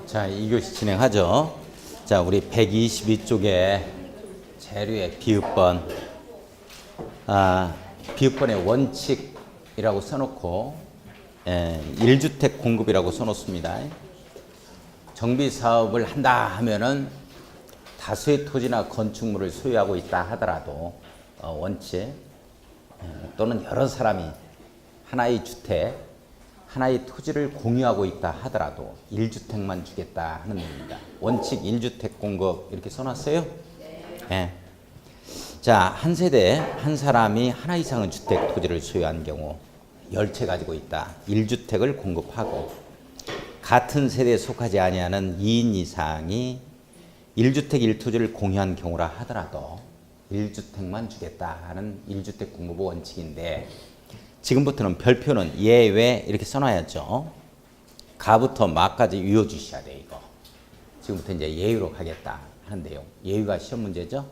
자, 2교시 진행하죠. 자, 우리 122쪽에 재료의 비읍번, 비읍번의 원칙이라고 써놓고 1주택 공급이라고 써놓습니다. 정비 사업을 한다 하면은 다수의 토지나 건축물을 소유하고 있다 하더라도 원칙 또는 여러 사람이 하나의 주택, 하나의 토지를 공유하고 있다 하더라도 1주택만 주겠다 하는 얘기입니다. 원칙 1주택 공급 이렇게 써놨어요? 네. 자, 한 세대에 한 사람이 하나 이상의 주택 토지를 소유한 경우 10채 가지고 있다. 1주택을 공급하고 같은 세대에 속하지 아니하는 2인 이상이 1주택 1토지를 공유한 경우라 하더라도 1주택만 주겠다 하는 1주택 공급 원칙인데 지금부터는 별표는 예외 이렇게 써놔야죠. 가부터 마까지 유효 주셔야 돼 이거. 지금부터 이제 예외로 가겠다 하는데요. 예외가 시험 문제죠.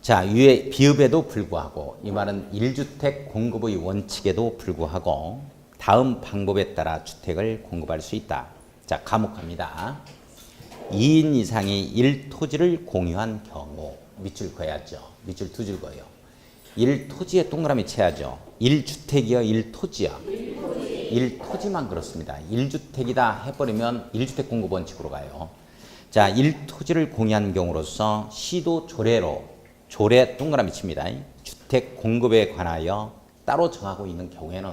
자, 유예 비읍에도 불구하고 이 말은 1주택 공급의 원칙에도 불구하고 다음 방법에 따라 주택을 공급할 수 있다. 자, 과목합니다. 2인 이상이 1토지를 공유한 경우 밑줄 그어야죠. 밑줄 두 줄 그어요. 1토지에 동그라미 쳐야죠. 1주택이요, 1토지요? 1토지만 그렇습니다. 1주택이다 해버리면 1주택 공급 원칙으로 가요. 자, 1토지를 공유한 경우로서 시도 조례로 조례 동그라미 칩니다. 주택 공급에 관하여 따로 정하고 있는 경우에는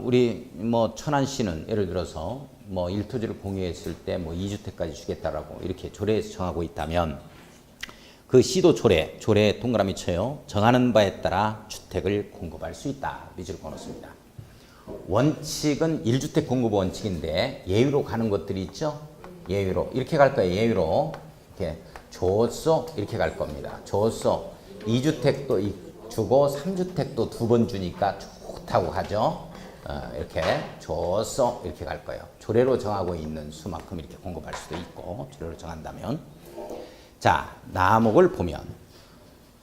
우리 뭐 천안시는 예를 들어서 뭐 1토지를 공유했을 때 뭐 2주택까지 주겠다라고 이렇게 조례에서 정하고 있다면 그 시도 조례 동그라미 쳐요. 정하는 바에 따라 주택을 공급할 수 있다. 밑줄 그어놓습니다. 원칙은 1주택 공급 원칙인데 예외로 가는 것들이 있죠. 예외로 이렇게 갈 거예요. 예외로 이렇게 줬어 이렇게 갈 겁니다. 줬어 2주택도 주고 3주택도 2번 주니까 좋다고 하죠. 이렇게 줬어 이렇게 갈 거예요. 조례로 정하고 있는 수만큼 이렇게 공급할 수도 있고 조례로 정한다면 자, 나목을 보면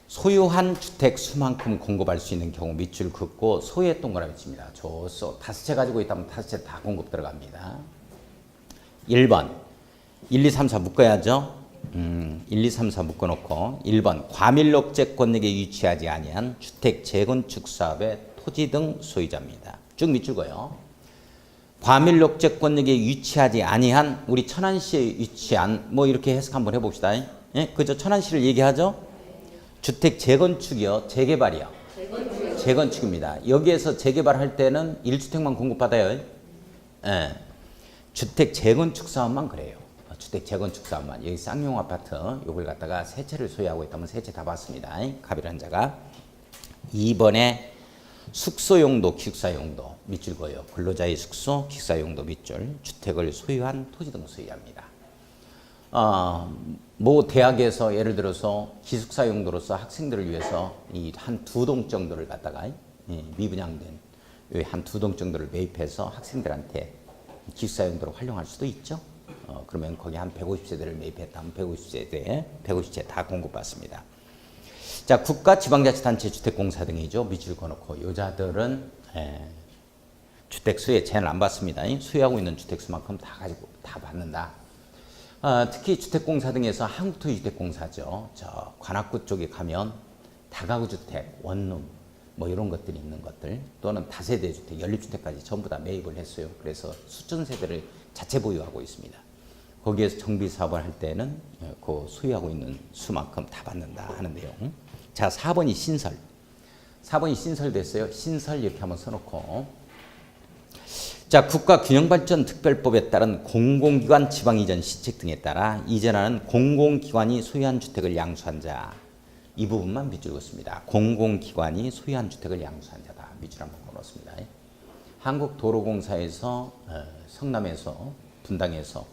소유한 주택 수만큼 공급할 수 있는 경우 밑줄 긋고 소유의 동그라미 칩니다. 줬어 5채 가지고 있다면 5채 다 공급 들어갑니다. 1번 1, 2, 3, 4 묶어야죠. 1, 2, 3, 4 묶어놓고 1번 과밀록제 권역에 위치하지 아니한 주택 재건축 사업의 토지 등 소유자입니다. 쭉 밑줄 그어요. 과밀록제 권역에 위치하지 아니한 우리 천안시에 위치한 뭐 이렇게 해석 한번 해봅시다. 예? 그죠? 천안시를 얘기하죠? 주택 재건축이요? 재개발이요? 재건축입니다. 여기에서 재개발할 때는 1주택만 공급받아요. 예. 주택 재건축 사업만 그래요. 주택 재건축 사업만. 여기 쌍용 아파트 요걸 갖다가 세 채를 소유하고 있다면 세 채 다 받습니다. 갑이라는 자가. 2번에 숙소용도, 기숙사용도 밑줄 그어요. 근로자의 숙소, 기숙사용도 밑줄. 주택을 소유한 토지 등 소유합니다. 뭐 대학에서 예를 들어서 기숙사 용도로서 학생들을 위해서 이 한 2동 정도를 갖다가 미분양된 한 2동 정도를 매입해서 학생들한테 기숙사 용도로 활용할 수도 있죠. 그러면 거기 한 150세대를 매입했다면 150채 다 공급받습니다. 자, 국가 지방자치단체 주택공사 등이죠. 밑줄 그어놓고 여자들은 주택 수에 제한을 안 받습니다. 소유하고 있는 주택 수만큼 다 가지고 다 받는다. 특히 주택공사 등에서 한국토지주택공사죠. 저 관악구 쪽에 가면 다가구주택, 원룸 뭐 이런 것들이 있는 것들 또는 다세대 주택, 연립주택까지 전부 다 매입을 했어요. 그래서 수천 세대를 자체 보유하고 있습니다. 거기에서 정비 사업을 할 때는 그 소유하고 있는 수만큼 다 받는다 하는 내용. 자, 4번이 신설. 4번이 신설됐어요. 신설 이렇게 한번 써놓고 자, 국가균형발전특별법에 따른 공공기관 지방이전 시책 등에 따라 이전하는 공공기관이 소유한 주택을 양수한 자. 이 부분만 밑줄 긋습니다. 공공기관이 소유한 주택을 양수한 자다. 밑줄 한번 그어놓습니다. 한국도로공사에서 성남에서 분당에서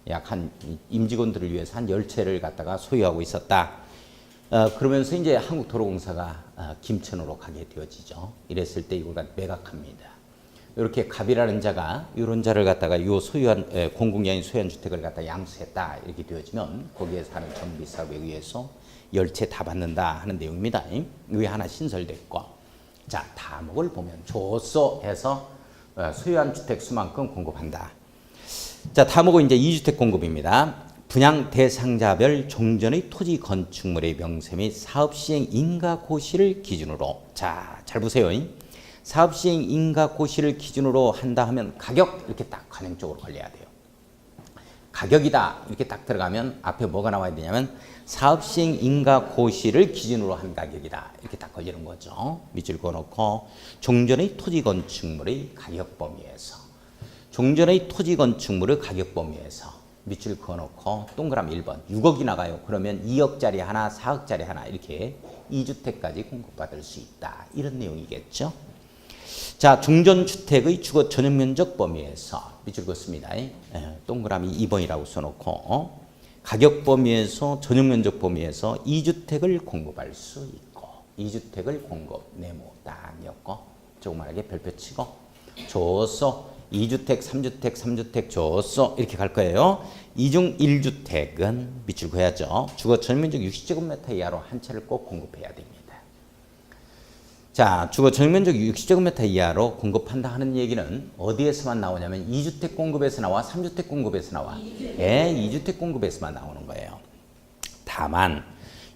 약 한 임직원들을 위해서 한 10채를 갖다가 소유하고 있었다. 그러면서 이제 한국도로공사가 김천으로 가게 되어지죠. 이랬을 때 이걸 매각합니다. 이렇게 갑이라는 자가 이런 자를 갖다가 요 소유한 공공기관이 소유한 주택을 갖다 양수했다 이렇게 되어지면 거기에서 하는 정비 사업에 의해서 10채 다 받는다 하는 내용입니다. 이게 하나 신설됐고 자, 다목을 보면 줬어 해서 소유한 주택 수만큼 공급한다. 자, 다음은 이제 2주택 공급입니다. 분양 대상자별 종전의 토지 건축물의 명세 및 사업 시행 인가 고시를 기준으로. 자, 잘 보세요. 사업 시행 인가 고시를 기준으로 한다 하면 가격 이렇게 딱 관행적으로 걸려야 돼요. 가격이다 이렇게 딱 들어가면 앞에 뭐가 나와야 되냐면 사업 시행 인가 고시를 기준으로 한 가격이다 이렇게 딱 걸리는 거죠. 밑줄 그어놓고 종전의 토지 건축물의 가격 범위에서, 종전의 토지 건축물의 가격 범위에서 밑줄 그어놓고 동그라미 1번 6억이 나가요. 그러면 2억짜리 하나 4억짜리 하나 이렇게 2주택까지 공급받을 수 있다 이런 내용이겠죠. 자, 중전주택의 주거 전용면적 범위에서 밑줄 그었습니다. 동그라미 2번이라고 써놓고 가격 범위에서 전용면적 범위에서 2주택을 공급할 수 있고 2주택을 공급 네모 딱 엮고 조그만하게 별표 치고 줬어. 2주택, 3주택, 3주택 줬어. 이렇게 갈 거예요. 이중 1주택은 밑줄 그어야죠. 주거 전용면적 60제곱미터 이하로 한 채를 꼭 공급해야 됩니다. 자, 주거 전용면적 60제곱미터 이하로 공급한다 하는 얘기는 어디에서만 나오냐면 2주택 공급에서 나와, 3주택 공급에서 나와. 2주택 공급에서만 나오는 거예요. 다만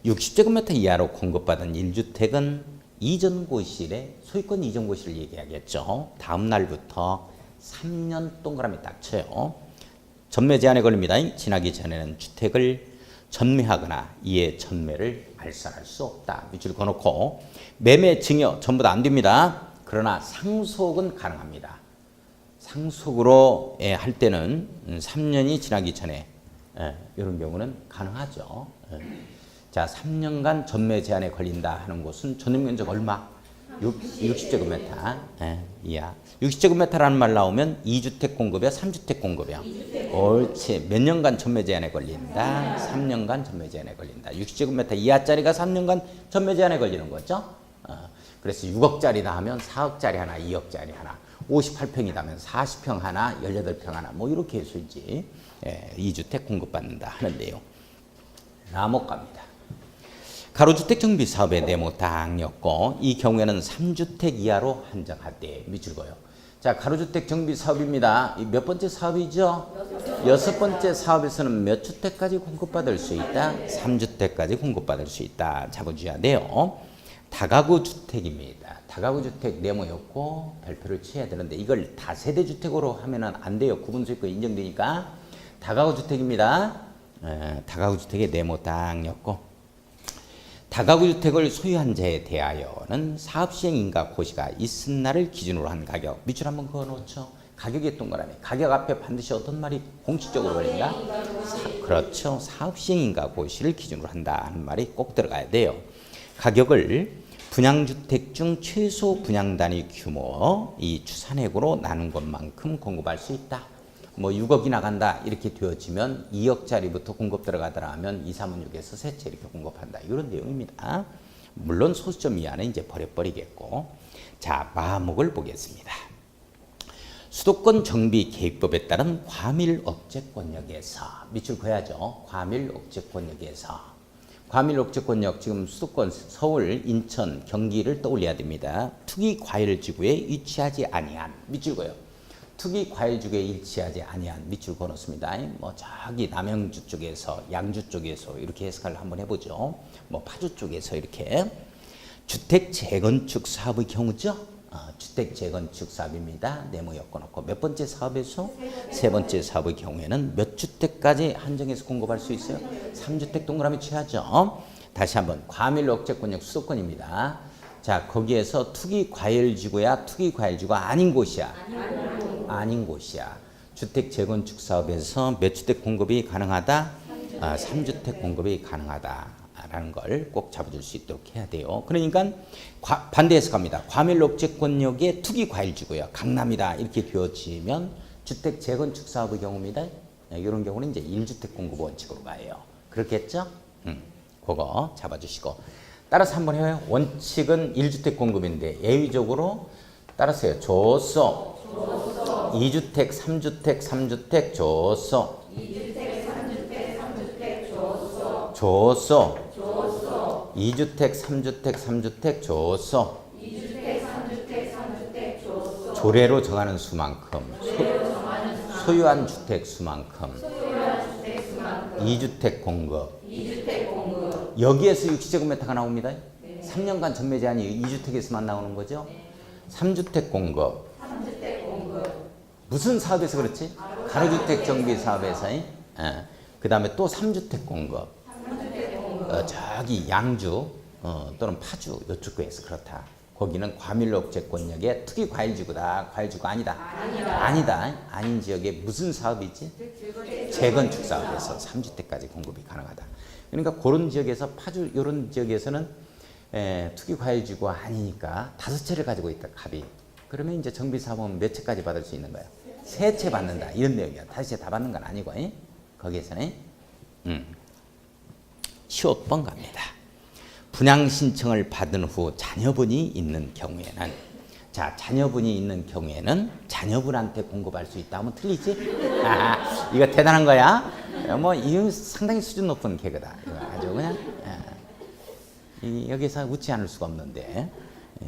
60제곱미터 이하로 공급받은 1주택은 이전고실의 소유권 이전고실을 얘기하겠죠. 다음 날부터 3년 동그라미 딱 쳐요. 전매 제한에 걸립니다. 지나기 전에는 주택을 전매하거나 이에 전매를 알선할 수 없다. 밑줄 그어놓고 매매 증여 전부 다 안 됩니다. 그러나 상속은 가능합니다. 상속으로 할 때는 3년이 지나기 전에 이런 경우는 가능하죠. 자, 3년간 전매 제한에 걸린다 하는 곳은 전용면적 얼마? 60제곱미터 이하. 60제곱미터라는 말 나오면 2주택 공급이야, 3주택 공급이야. 옳지. 몇 년간 전매 제한에 걸린다? 3년간 전매 제한에 걸린다. 60제곱미터 이하짜리가 3년간 전매 제한에 걸리는 거죠. 그래서 6억짜리다 하면 4억짜리 하나, 2억짜리 하나, 58평이다 하면 40평 하나, 18평 하나, 뭐 이렇게 해서지 2주택 공급받는다 하는 내용. 라목 갑니다. 가로주택 정비 사업의 네모 딱 엮고 이 경우에는 3주택 이하로 한정하되 밑줄 그어요. 자, 가로주택 정비 사업입니다. 몇 번째 사업이죠? 6번째 사업에서는 몇 주택까지 공급받을 수 있다? 3주택까지 공급받을 수 있다. 잡아줘야 돼요. 다가구 주택입니다. 다가구 주택 네모였고 별표를 쳐야 되는데 이걸 다세대 주택으로 하면은 안 돼요. 구분소유권 인정되니까. 다가구 주택입니다. 다가구 주택의 네모 딱 엮고 다가구 주택을 소유한 자에 대하여는 사업시행 인가 고시가 있은 날을 기준으로 한 가격. 밑줄 한번 그어놓죠. 가격의 동그라미. 가격 앞에 반드시 어떤 말이 공식적으로 걸린다? 그렇죠. 사업시행 인가 고시를 기준으로 한다 하는 말이 꼭 들어가야 돼요. 가격을 분양주택 중 최소 분양단위 규모 이 추산액으로 나눈 것만큼 공급할 수 있다. 뭐 6억이 나간다 이렇게 되어지면 2억짜리부터 공급 들어가더라 하면 2, 3은 6에서 세 채 이렇게 공급한다. 이런 내용입니다. 물론 소수점 이하는 이제 버려버리겠고. 자, 마목을 보겠습니다. 수도권 정비 계획법에 따른 과밀억제권역에서 밑줄 그어야죠. 과밀억제권역에서. 과밀억제권역 지금 수도권 서울, 인천, 경기를 떠올려야 됩니다. 투기과열지구에 위치하지 아니한 밑줄 그어요. 투기 과열지구에 위치하지 아니한 밑줄 그어놓습니다. 뭐 저기 남양주 쪽에서 양주 쪽에서 이렇게 해석을 한번 해보죠. 뭐 파주 쪽에서 이렇게 주택 재건축 사업의 경우죠. 주택 재건축 사업입니다. 네모 엮어놓고 몇 번째 사업에서 세 번째 사업의 경우에는 몇 주택까지 한정해서 공급할 수 있어요? 3주택 동그라미 쳐야죠. 다시 한번 과밀억제권역 수도권입니다. 자, 거기에서 투기과열지구야, 투기과열지구가 아닌 곳이야. 아닌 곳이야. 주택 재건축 사업에서 몇 주택 공급이 가능하다? 3주택 공급이 가능하다라는 걸 꼭 잡아줄 수 있도록 해야 돼요. 그러니까 반대 해석합니다. 과밀억제권역의 투기과열지구야. 강남이다. 이렇게 되어지면 주택 재건축 사업의 경우입니다. 이런 경우는 이제 1주택 공급 원칙으로 가요. 그렇겠죠? 그거 잡아주시고. 따라서 한번 해요. 원칙은 1주택 공급인데 예외적으로 따라서요. 줬어. 2주택, 3주택, 3주택 줬어. 2주택, 3주택, 3주택 줬어. 줬어. 줬어. 2주택, 3주택, 3주택 줬어. 2주택, 3주택, 3주택 줬어. 조례로 정하는 수만큼. 소유한 주택 수만큼 2주택 공급. 여기에서 60제곱미터가 나옵니다. 3년간 전매 제한이 2주택에서만 나오는 거죠. 3주택 공급. 무슨 사업에서 그렇지? 가로주택 정비 사업에서. 그 다음에 또 3주택 공급. 저기 양주 또는 파주 요쪽에서 그렇다. 거기는 과밀록제권역의 투기과일지구다. 과일지구 아니다. 아니다. 아닌 지역에 무슨 사업이지? 재건축 사업에서 3주택까지 공급이 가능하다. 그러니까 그런 지역에서 파주 이런 지역에서는 투기과일지구가 아니니까 5채를 가지고 있다. 갑이. 그러면 이제 정비사업은 몇 채까지 받을 수 있는 거야? 3채 받는다. 이런 내용이야. 5채 다 받는 건 아니고 거기에서는 15번 갑니다. 분양 신청을 받은 후 자녀분이 있는 경우에는, 자, 자녀분이 있는 경우에는 자녀분한테 공급할 수 있다 하면 틀리지? 이거 대단한 거야. 이거 상당히 수준 높은 개그다. 이거 아주 그냥 여기서 웃지 않을 수가 없는데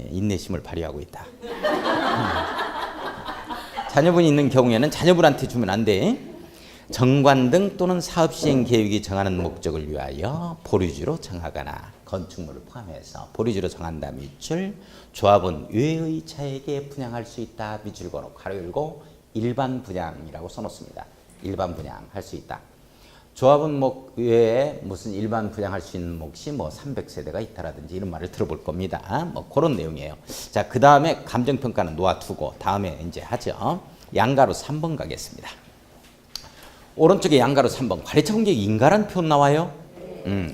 인내심을 발휘하고 있다. 자녀분이 있는 경우에는 자녀분한테 주면 안 돼. 정관등 또는 사업시행 계획이 정하는 목적을 위하여 보류지로 정하거나 건축물을 포함해서 보류지로 정한다. 밑줄 조합은 외의 차액에 분양할 수 있다. 밑줄 걸어 가로 열고 일반 분양이라고 써놓습니다. 일반 분양할 수 있다. 조합은 외에 무슨 일반 분양할 수 있는 몫이 300세대가 있다라든지 이런 말을 들어볼 겁니다. 그런 내용이에요. 자, 그 다음에 감정평가는 놓아두고 다음에 이제 하죠. 양가로 3번 가겠습니다. 오른쪽에 양가로 3번 관리처분 계획 인가라는 표현 나와요.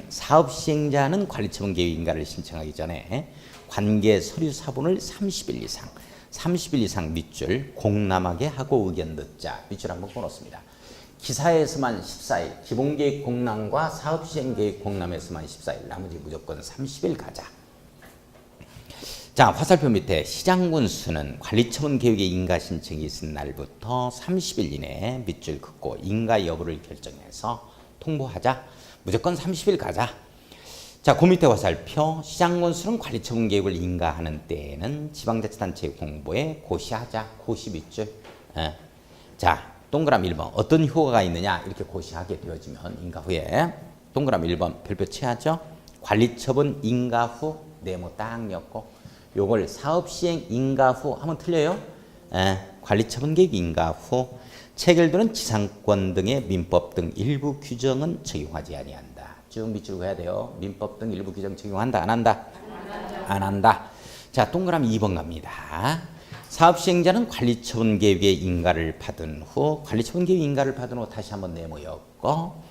사업 시행자는 관리처분 계획 인가를 신청하기 전에 관계 서류 사본을 30일 이상 밑줄 공람하게 하고 의견 듣자. 밑줄 한번 꺼놓습니다. 기사에서만 14일, 기본계획 공람과 사업시행계획 공람에서만 14일, 나머지 무조건 30일 가자. 자, 화살표 밑에 시장군 수는 관리처분 계획의 인가 신청이 있은 날부터 30일 이내에 밑줄 긋고 인가 여부를 결정해서 통보하자. 무조건 30일 가자. 자, 그 밑에 화살표 시장군 수는 관리처분 계획을 인가하는 때에는 지방자치단체 공보에 고시하자. 고시 밑줄. 자, 동그라미 1번 어떤 효과가 있느냐 이렇게 고시하게 되어지면 인가 후에 동그라미 1번 별표 치하죠. 관리처분 인가 후 네모 딱 엮고 요걸 사업시행 인가 후 하면 틀려요. 관리처분 계획 인가 후 체결되는 지상권 등의 민법 등 일부 규정은 적용하지 아니한다. 쭉 밑줄 그어야 돼요. 민법 등 일부 규정 적용한다 안 한다? 안 한다. 자, 동그라미 2번 갑니다. 사업시행자는 관리처분 계획의 인가를 받은 후 다시 한번 네모였고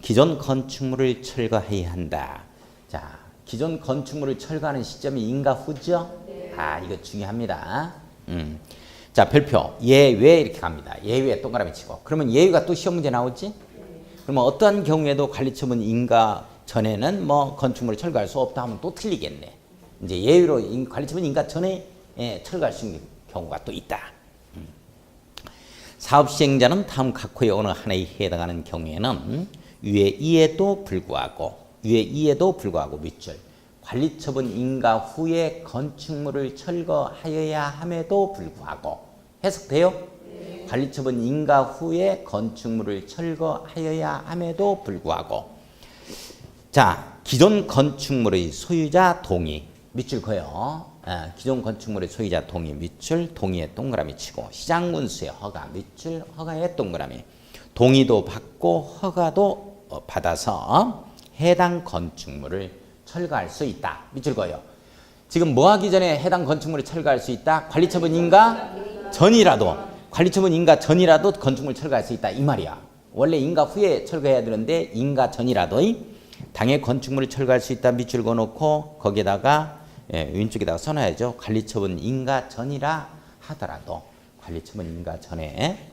기존 건축물을 철거해야 한다. 자, 기존 건축물을 철거하는 시점이 인가 후죠? 이거 중요합니다. 자, 별표 예외 이렇게 갑니다. 예외 동그라미 치고 그러면 예외가 또 시험 문제 나오지? 그러면 어떠한 경우에도 관리처분 인가 전에는 건축물을 철거할 수 없다 하면 또 틀리겠네. 이제 예외로 관리처분 인가 전에 철거할 수 있는 경우가 또 있다. 사업시행자는 다음 각호의 어느 하나에 해당하는 경우에는 위에 이에도 불구하고 밑줄 관리처분 인가 후에 건축물을 철거하여야 함에도 불구하고 해석돼요? 네. 관리처분 인가 후에 건축물을 철거하여야 함에도 불구하고 자, 기존 건축물의 소유자 동의 밑줄 그어요. 기존 건축물의 소유자 동의 밑줄 동의에 동그라미 치고 시장군수의 허가 밑줄 허가에 동그라미 동의도 받고 허가도 받아서 해당 건축물을 철거할 수 있다. 밑줄 그어요. 지금 뭐 하기 전에 해당 건축물을 철거할 수 있다? 관리처분 인가 전이라도 건축물 철거할 수 있다 이 말이야. 원래 인가 후에 철거해야 되는데 인가 전이라도 당해 건축물을 철거할 수 있다. 밑줄 그어놓고 거기에다가 왼쪽에다가 써놔야죠. 관리처분 인가 전이라 하더라도 관리처분 인가 전에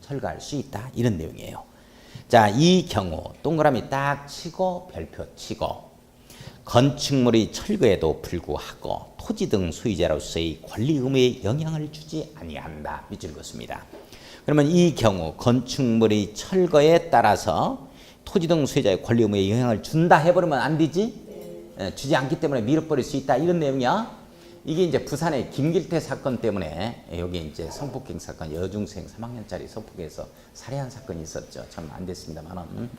철거할 수 있다. 이런 내용이에요. 자, 이 경우 동그라미 딱 치고 별표 치고 건축물의 철거에도 불구하고 토지 등 소유자로서의 권리 의무에 영향을 주지 아니한다. 밑줄 그었습니다. 그러면 이 경우 건축물의 철거에 따라서 토지 등 소유자의 권리 의무에 영향을 준다 해버리면 안 되지? 주지 않기 때문에 밀어버릴 수 있다. 이런 내용이야. 이게 이제 부산의 김길태 사건 때문에 여기 이제 성폭행 사건 여중생 3학년짜리 성폭행에서 살해한 사건이 있었죠. 참 안 됐습니다만은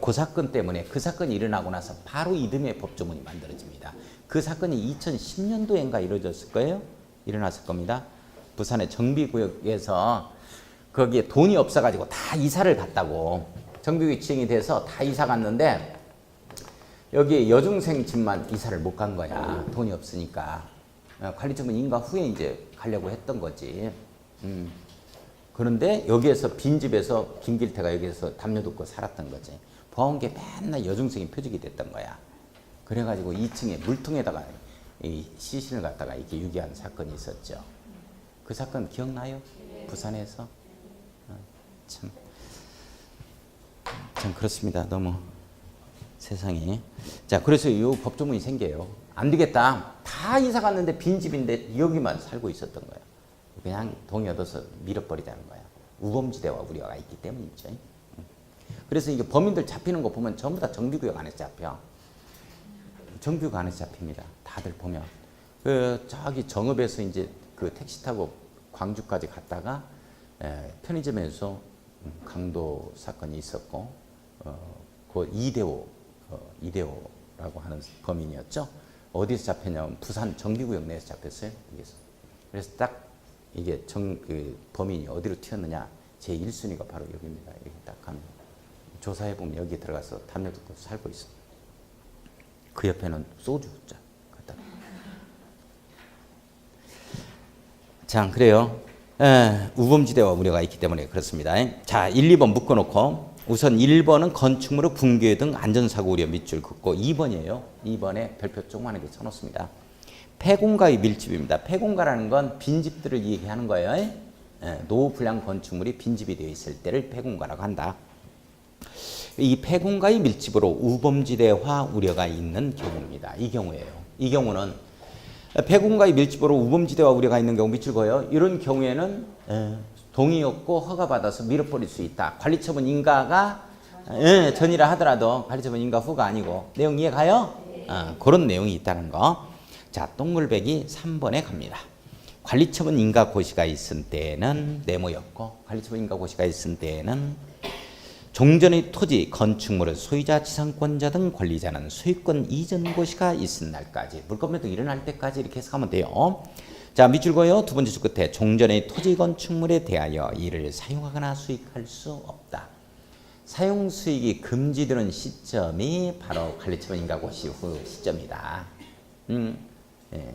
그 사건 때문에 그 사건이 일어나고 나서 바로 이듬해 법조문이 만들어집니다. 그 사건이 2010년도인가 이루어졌을 거예요. 일어났을 겁니다. 부산의 정비구역에서 거기에 돈이 없어가지고 다 이사를 갔다고 정비구역 지정이 돼서 다 이사 갔는데 여기 여중생 집만 이사를 못 간 거야. 돈이 없으니까. 관리처분 인가 후에 이제 가려고 했던 거지. 그런데 여기에서 빈집에서 김길태가 여기에서 담요 덮고 살았던 거지. 보안계 맨날 여중생이 표적이 됐던 거야. 그래가지고 2층에 물통에다가 이 시신을 갖다가 이렇게 유기한 사건이 있었죠. 그 사건 기억나요? 부산에서? 참 그렇습니다. 너무 세상에. 자, 그래서 이 법조문이 생겨요. 안 되겠다. 다 이사 갔는데 빈집인데 여기만 살고 있었던 거예요. 그냥 동의 얻어서 밀어버리자는 거야. 우범지대와 우려가 있기 때문이죠. 그래서 이게 범인들 잡히는 거 보면 전부 다 정비구역 안에서 잡혀. 정비구역 안에서 잡힙니다. 다들 보면. 저기 정읍에서 이제 그 택시 타고 광주까지 갔다가 편의점에서 강도 사건이 있었고, 그 이대호라고 하는 범인이었죠. 어디서 잡혔냐면 부산 정비구역 내에서 잡혔어요. 여기서. 그래서 딱 이게 그 범인이 어디로 튀었느냐, 제 1순위가 바로 여기입니다. 여기 딱 가면 조사해 보면 여기 들어가서 담요 덮고 살고 있어. 그 옆에는 소주 자 갖다. 자, 그래요. 우범지대와 우려가 있기 때문에 그렇습니다. 자, 1, 2번 묶어놓고 우선 1번은 건축물의 붕괴 등 안전사고 우려 밑줄 긋고 2번이에요. 2번에 별표 조그만하게 쳐놓습니다. 폐공가의 밀집입니다. 폐공가라는 건 빈집들을 얘기하는 거예요. 노후불량 건축물이 빈집이 되어 있을 때를 폐공가라고 한다. 이 폐공가의 밀집으로 우범지대화 우려가 있는 경우입니다. 이 경우예요. 이 경우는 폐공가의 밀집으로 우범지대와 우려가 있는 경우 밑줄 그어요. 이런 경우에는 동의 없고 허가받아서 밀어버릴 수 있다. 관리처분 인가가 전이라 하더라도 관리처분 인가 후가 아니고. 내용 이해가요? 그런 내용이 있다는 거. 자, 동물배기 3번에 갑니다. 관리처분 인가 고시가 있은 때에는 네모였고, 관리처분 인가 고시가 있은 때에는 종전의 토지, 건축물의 소유자, 지상권자 등 권리자는 소유권 이전 고시가 있은 날까지, 물권변동 일어날 때까지 이렇게 해석하면 돼요. 자, 밑줄 그어요. 두 번째 줄 끝에 종전의 토지, 건축물에 대하여 이를 사용하거나 수익할 수 없다. 사용 수익이 금지되는 시점이 바로 관리처분 인가 고시 후 시점이다. 예.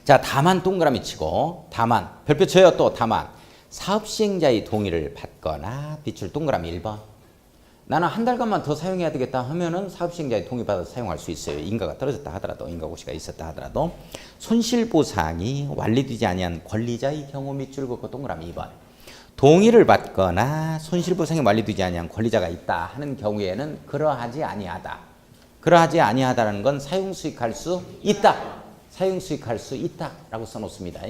자, 다만 동그라미 치고, 다만 별표 쳐요. 또 다만 사업시행자의 동의를 받거나 밑줄 동그라미 1번. 나는 한 달간만 더 사용해야 되겠다 하면은 사업시행자의 동의 받아서 사용할 수 있어요. 인가가 떨어졌다 하더라도, 인가고시가 있었다 하더라도. 손실보상이 완료되지 아니한 권리자의 경우 밑줄 긋고 동그라미 2번. 동의를 받거나 손실보상이 완료되지 아니한 권리자가 있다 하는 경우에는 그러하지 아니하다. 그러하지 아니하다는 건 사용수익할 수 있다. 사용수익할 수 있다라고 써놓습니다.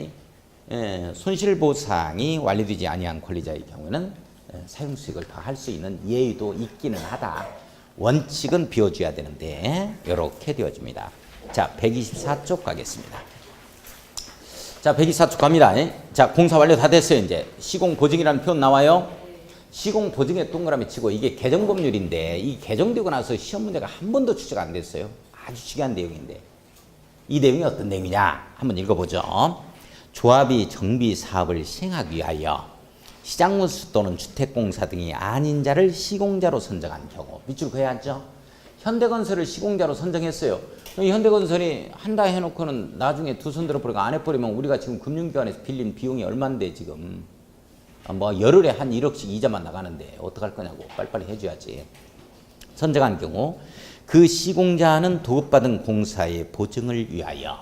손실보상이 완료되지 아니한 권리자의 경우는 사용수익을 더 할 수 있는 예의도 있기는 하다. 원칙은 비워줘야 되는데 이렇게 되어집니다. 자, 124쪽 가겠습니다. 자, 124쪽 갑니다. 자, 공사 완료 다 됐어요. 이제 시공보증이라는 표현 나와요. 시공보증에 동그라미 치고 이게 개정법률인데 이 개정되고 나서 시험 문제가 한 번도 출제가 안 됐어요. 아주 중요한 내용인데 이 내용이 어떤 내용이냐 한번 읽어보죠. 조합이 정비 사업을 시행하기 위하여 시장문수 또는 주택공사 등이 아닌 자를 시공자로 선정한 경우 밑줄 그어야죠. 현대건설을 시공자로 선정했어요. 현대건설이 한다 해놓고는 나중에 두 손 들어버리고 안 해버리면 우리가 지금 금융기관에서 빌린 비용이 얼만데 지금 뭐 열흘에 한 1억씩 이자만 나가는데 어떡할 거냐고 빨리빨리 해줘야지. 선정한 경우 그 시공자는 도급받은 공사의 보증을 위하여.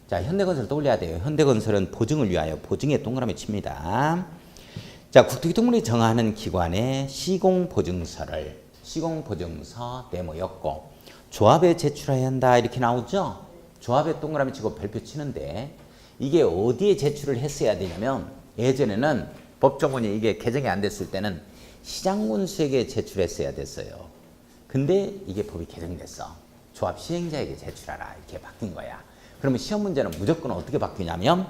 자, 현대건설 떠올려야 돼요. 현대건설은 보증을 위하여 보증에 동그라미 칩니다. 자, 국토교통부이 정하는 기관의 시공보증서를 시공보증서 네모였고 조합에 제출해야 한다 이렇게 나오죠. 조합에 동그라미 치고 별표 치는데 이게 어디에 제출을 했어야 되냐면 예전에는 법조문이 이게 개정이 안 됐을 때는 시장군수에게 제출했어야 됐어요. 근데 이게 법이 개정됐어. 조합 시행자에게 제출하라 이렇게 바뀐 거야. 그러면 시험 문제는 무조건 어떻게 바뀌냐면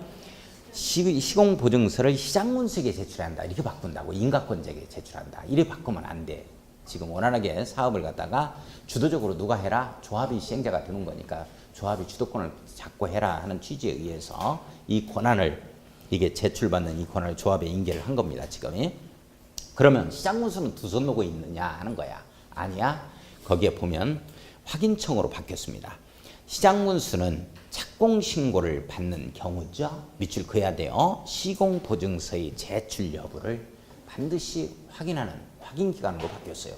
시공보증서를 시장문수에게 제출해야 한다. 이렇게 바꾼다고. 인가권자에게 제출한다. 이렇게 바꾸면 안 돼. 지금 원활하게 사업을 갖다가 주도적으로 누가 해라? 조합이 시행자가 되는 거니까 조합이 주도권을 잡고 해라 하는 취지에 의해서 이 권한을 이게 제출받는 이 권한을 조합에 인계를 한 겁니다. 지금. 그러면 시장문수는 두 손 놓고 있느냐 하는 거야. 아니야. 거기에 보면 확인청으로 바뀌었습니다. 시장문수는 착공신고를 받는 경우죠. 밑줄 그어야 돼요. 시공보증서의 제출 여부를 반드시 확인하는 확인기관으로 바뀌었어요.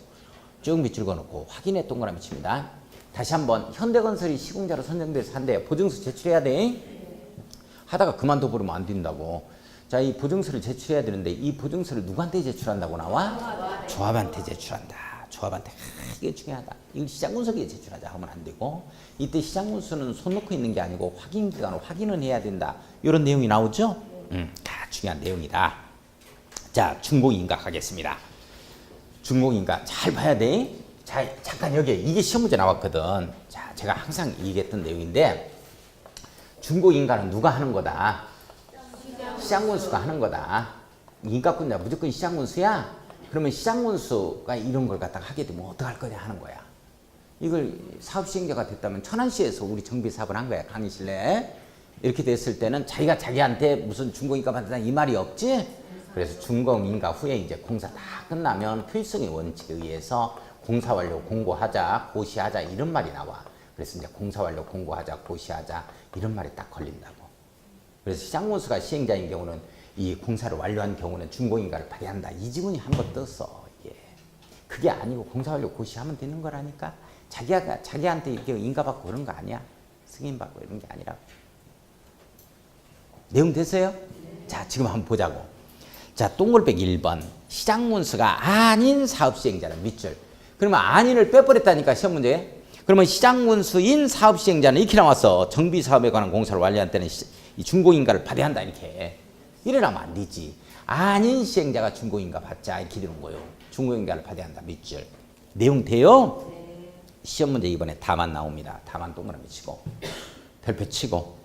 쭉 밑줄 그어놓고 확인에 동그라미 칩니다. 다시 한번 현대건설이 시공자로 선정돼서 한대 보증서 제출해야 돼. 하다가 그만둬 버리면 안 된다고. 자, 이 보증서를 제출해야 되는데 이 보증서를 누구한테 제출한다고 나와? 조합한테 제출한다. 조합한테 이게 중요하다. 이걸 시장문서에 제출하자 하면 안 되고 이때 시장문서는 손 놓고 있는 게 아니고 확인기관으로 확인은 해야 된다. 이런 내용이 나오죠? 다 중요한 내용이다. 자, 준공인가 가겠습니다. 준공인가 잘 봐야 돼. 자, 잠깐 여기 이게 시험 문제 나왔거든. 자, 제가 항상 얘기했던 내용인데 준공인가는 누가 하는 거다? 시장문수가 하는 거다. 인가권자 무조건 시장문수야? 그러면 시장문수가 이런 걸 갖다가 하게 되면 어떡할 거냐 하는 거야. 이걸 사업시행자가 됐다면 천안시에서 우리 정비사업을 한 거야. 강의실내. 이렇게 됐을 때는 자기가 자기한테 무슨 준공인가 받는다 이 말이 없지? 그래서 준공인가 후에 이제 공사 다 끝나면 효율성의 원칙에 의해서 공사 완료 공고하자, 고시하자 이런 말이 나와. 그래서 이제 공사 완료 공고하자, 고시하자 이런 말이 딱 걸린다고. 그래서 시장문수가 시행자인 경우는 이 공사를 완료한 경우는 준공인가를 발휘한다. 이 지문이 한 번 떴어. 예. 그게 아니고 공사 완료 고시하면 되는 거라니까. 자기한테 이렇게 인가받고 그런 거 아니야. 승인받고 이런 게 아니라. 내용 됐어요? 자, 지금 한번 보자고. 자, 동글빼기 1번. 시장문수가 아닌 사업시행자는 밑줄. 그러면 아닌을 빼버렸다니까 시험 문제에. 그러면 시장문수인 사업시행자는 이렇게 나왔어. 정비사업에 관한 공사를 완료한 때는 이 준공인가를 발휘한다 이렇게. 이래라면 안 되지. 아닌 시행자가 준공인가 받자 이렇게 되는 거예요. 준공인가를 발휘한다 밑줄. 내용 돼요? 네. 시험 문제 이번에 다만 나옵니다. 다만 동그라미 치고 별표 치고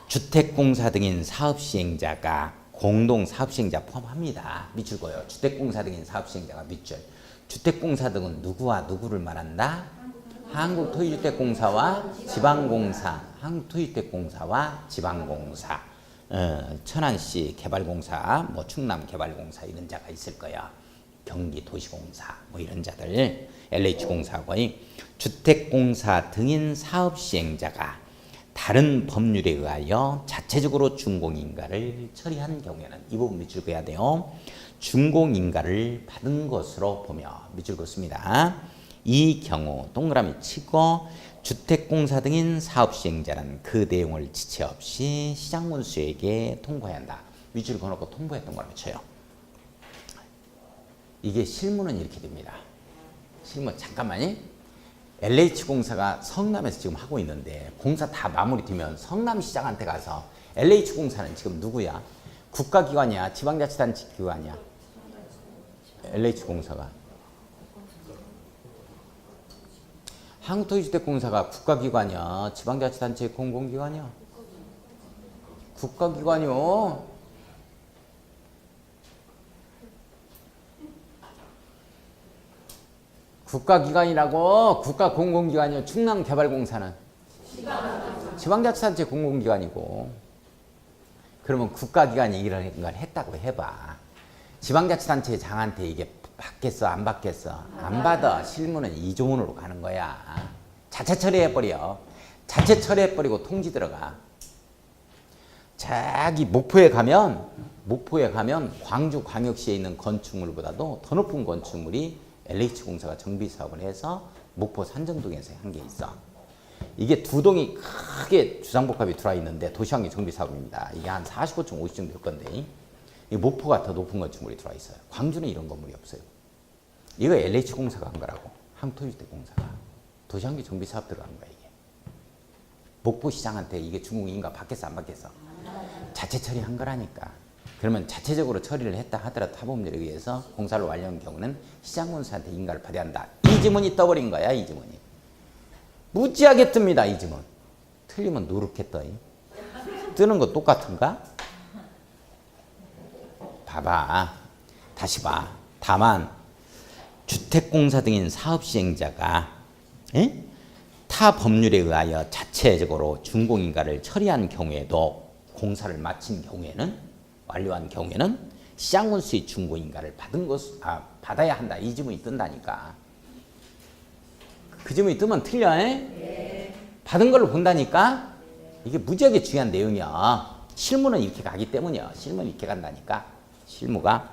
주택공사 등인 사업시행자가 공동사업시행자 포함합니다. 밑줄 그어요. 주택공사 등인 사업시행자가 밑줄. 주택공사 등은 누구와 누구를 말한다? 한국토지주택공사와 지방공사, 한국토지주택공사와 지방공사, 천안시 개발공사, 뭐 충남개발공사 이런 자가 있을 거야. 경기도시공사 뭐 이런 자들, LH공사고의 주택공사 등인 사업시행자가 다른 법률에 의하여 자체적으로 준공인가를 처리한 경우에는 이 부분 밑줄 그어야 돼요. 준공인가를 받은 것으로 보며 밑줄 긋습니다. 이 경우 동그라미 치고 주택공사 등인 사업시행자는 그 내용을 지체 없이 시장문수에게 통보해야 한다. 밑줄 그어놓고 통보에 동그라미 쳐요. 이게 실무는 이렇게 됩니다. 실무 잠깐만요. LH공사가 성남에서 지금 하고 있는데 공사 다 마무리 되면 성남시장한테 가서 LH공사는 지금 누구야? 국가기관이야? 지방자치단체 기관이야? LH공사가 한국토지주택공사가 국가기관이야? 지방자치단체 공공기관이야? 국가기관이요. 국가기관이라고. 국가공공기관이요. 충남개발공사는 지방자치단체 공공기관이고. 그러면 국가기관이 이런 걸 했다고 해봐. 지방자치단체 장한테 이게 받겠어 안 받겠어? 안 받아. 실무는 이조문으로 가는 거야. 자체 처리해버려. 자체 처리해버리고 통지 들어가. 저기 목포에 가면 광주광역시에 있는 건축물보다도 더 높은 건축물이 LH공사가 정비사업을 해서 목포 산정동에서 한 게 있어. 이게 두 동이 크게 주상복합이 들어와 있는데 도시환경 정비사업입니다. 이게 한 45층, 50층 될 건데 이 목포가 더 높은 건축물이 들어와 있어요. 광주는 이런 건물이 없어요. 이거 LH공사가 한 거라고. 한국토지주택공사가. 도시환경 정비사업 들어간 거야 이게. 목포시장한테 이게 준공인가 받겠어 안 받겠어? 자체 처리한 거라니까. 그러면 자체적으로 처리를 했다 하더라도 타법률에 의해서 공사를 완료한 경우는 시장문수한테 인가를 발휘한다. 이 지문이 떠버린 거야. 이 지문이. 무지하게 뜹니다. 이 지문. 틀리면 누렇겠다. 뜨는 거 똑같은가? 봐봐. 다시 봐. 다만 주택공사 등인 사업시행자가 타 법률에 의하여 자체적으로 준공인가를 처리한 경우에도 공사를 마친 경우에는 완료한 경우에는 시장군수의 준공인가를 받아야 한다. 이 지문이 뜬다니까. 그 지문이 뜨면 틀려. 네. 받은 걸로 본다니까. 이게 무지하게 중요한 내용이야. 실무는 이렇게 가기 때문이야. 실무는 이렇게 간다니까. 실무가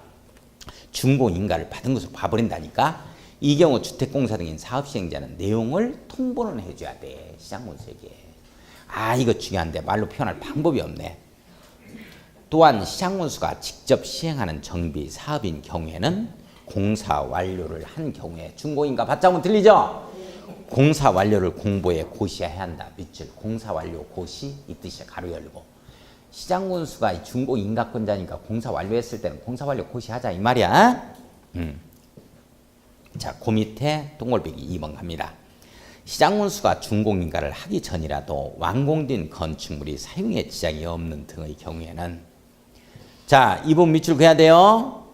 준공인가를 받은 것으로 봐버린다니까. 이 경우 주택공사 등인 사업시행자는 내용을 통보는 해줘야 돼. 시장군수에게. 이거 중요한데 말로 표현할 방법이 없네. 또한 시장군수가 직접 시행하는 정비 사업인 경우에는 공사 완료를 한 경우에 준공인가 받자면 들리죠? 공사 완료를 공보에 고시해야 한다. 밑줄 공사 완료 고시 이 뜻이야. 가로 열고. 시장군수가 준공인가권자니까 공사 완료했을 때는 공사 완료 고시하자 이 말이야. 자, 그 밑에 동글배기 2번 갑니다. 시장군수가 준공인가를 하기 전이라도 완공된 건축물이 사용에 지장이 없는 등의 경우에는 자, 2번 밑줄 그어야 돼요.